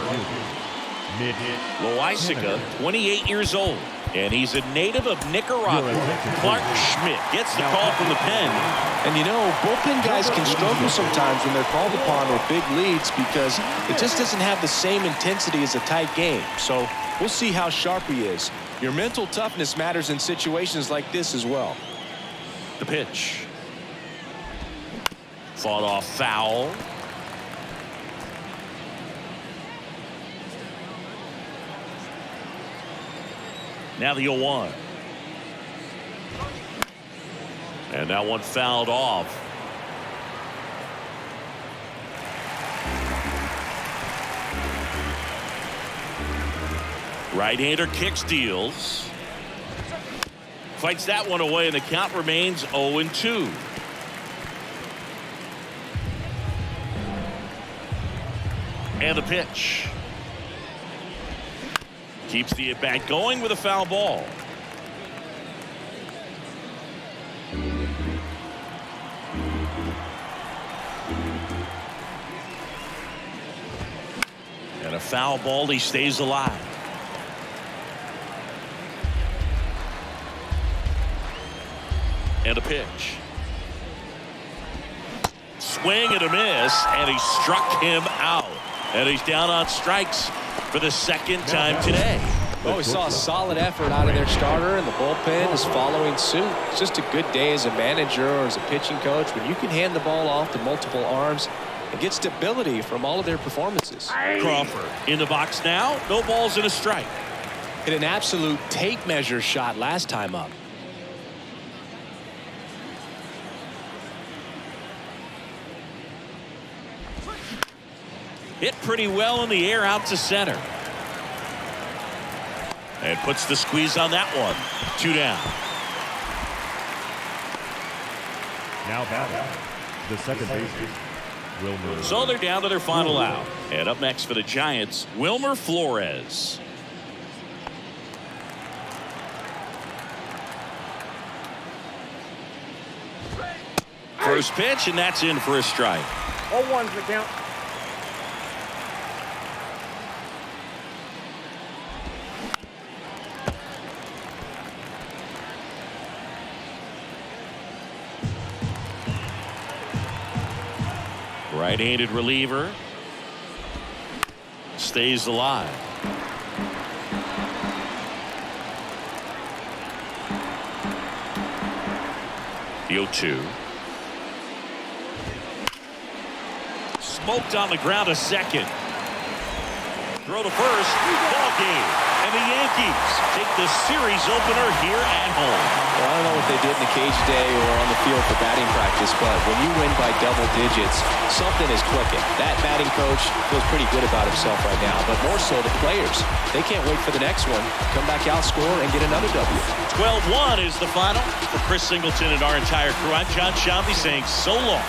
Speaker 1: Loisaga, 28 years old. And he's a native of Nicaragua. Clark Schmidt gets the call from the pen.
Speaker 2: And you know, bullpen guys can struggle sometimes when they're called upon with big leads because it just doesn't have the same intensity as a tight game. So we'll see how sharp he is. Your mental toughness matters in situations like this as well.
Speaker 1: The pitch. Fought off foul. Now the 0-1. And that one fouled off. Right-hander kicks, deals. Fights that one away, and the count remains 0-2. And the pitch. Keeps the at-bat going with a foul ball. And a foul ball, he stays alive. And a pitch. Swing and a miss, and he struck him out. And he's down on strikes for the second time today.
Speaker 2: Oh, we saw a solid effort out of their starter, and the bullpen is following suit. It's just a good day as a manager or as a pitching coach when you can hand the ball off to multiple arms and get stability from all of their performances.
Speaker 1: Crawford in the box now. No balls and a strike.
Speaker 2: Hit an absolute tape measure shot last time up.
Speaker 1: Hit pretty well in the air out to center. And puts the squeeze on that one. 2 down.
Speaker 3: Now batting, the second baseman, Wilmer.
Speaker 1: So they're down to their final out. And up next for the Giants, Wilmer Flores. First pitch, and that's in for a strike.
Speaker 4: 0-1's the count.
Speaker 1: Right-handed reliever. Stays alive. The 0-2. Smoked on the ground a second. Throw to first. Ball game. And the Yankees take the series opener here at home.
Speaker 2: Well, I don't know what they did in the cage day or on the field for batting practice, but when you win by double digits, something is clicking. That batting coach feels pretty good about himself right now, but more so the players. They can't wait for the next one. Come back out, score, and get another W.
Speaker 1: 12-1 is the final. For Chris Singleton and our entire crew, I'm John Shambi saying so long.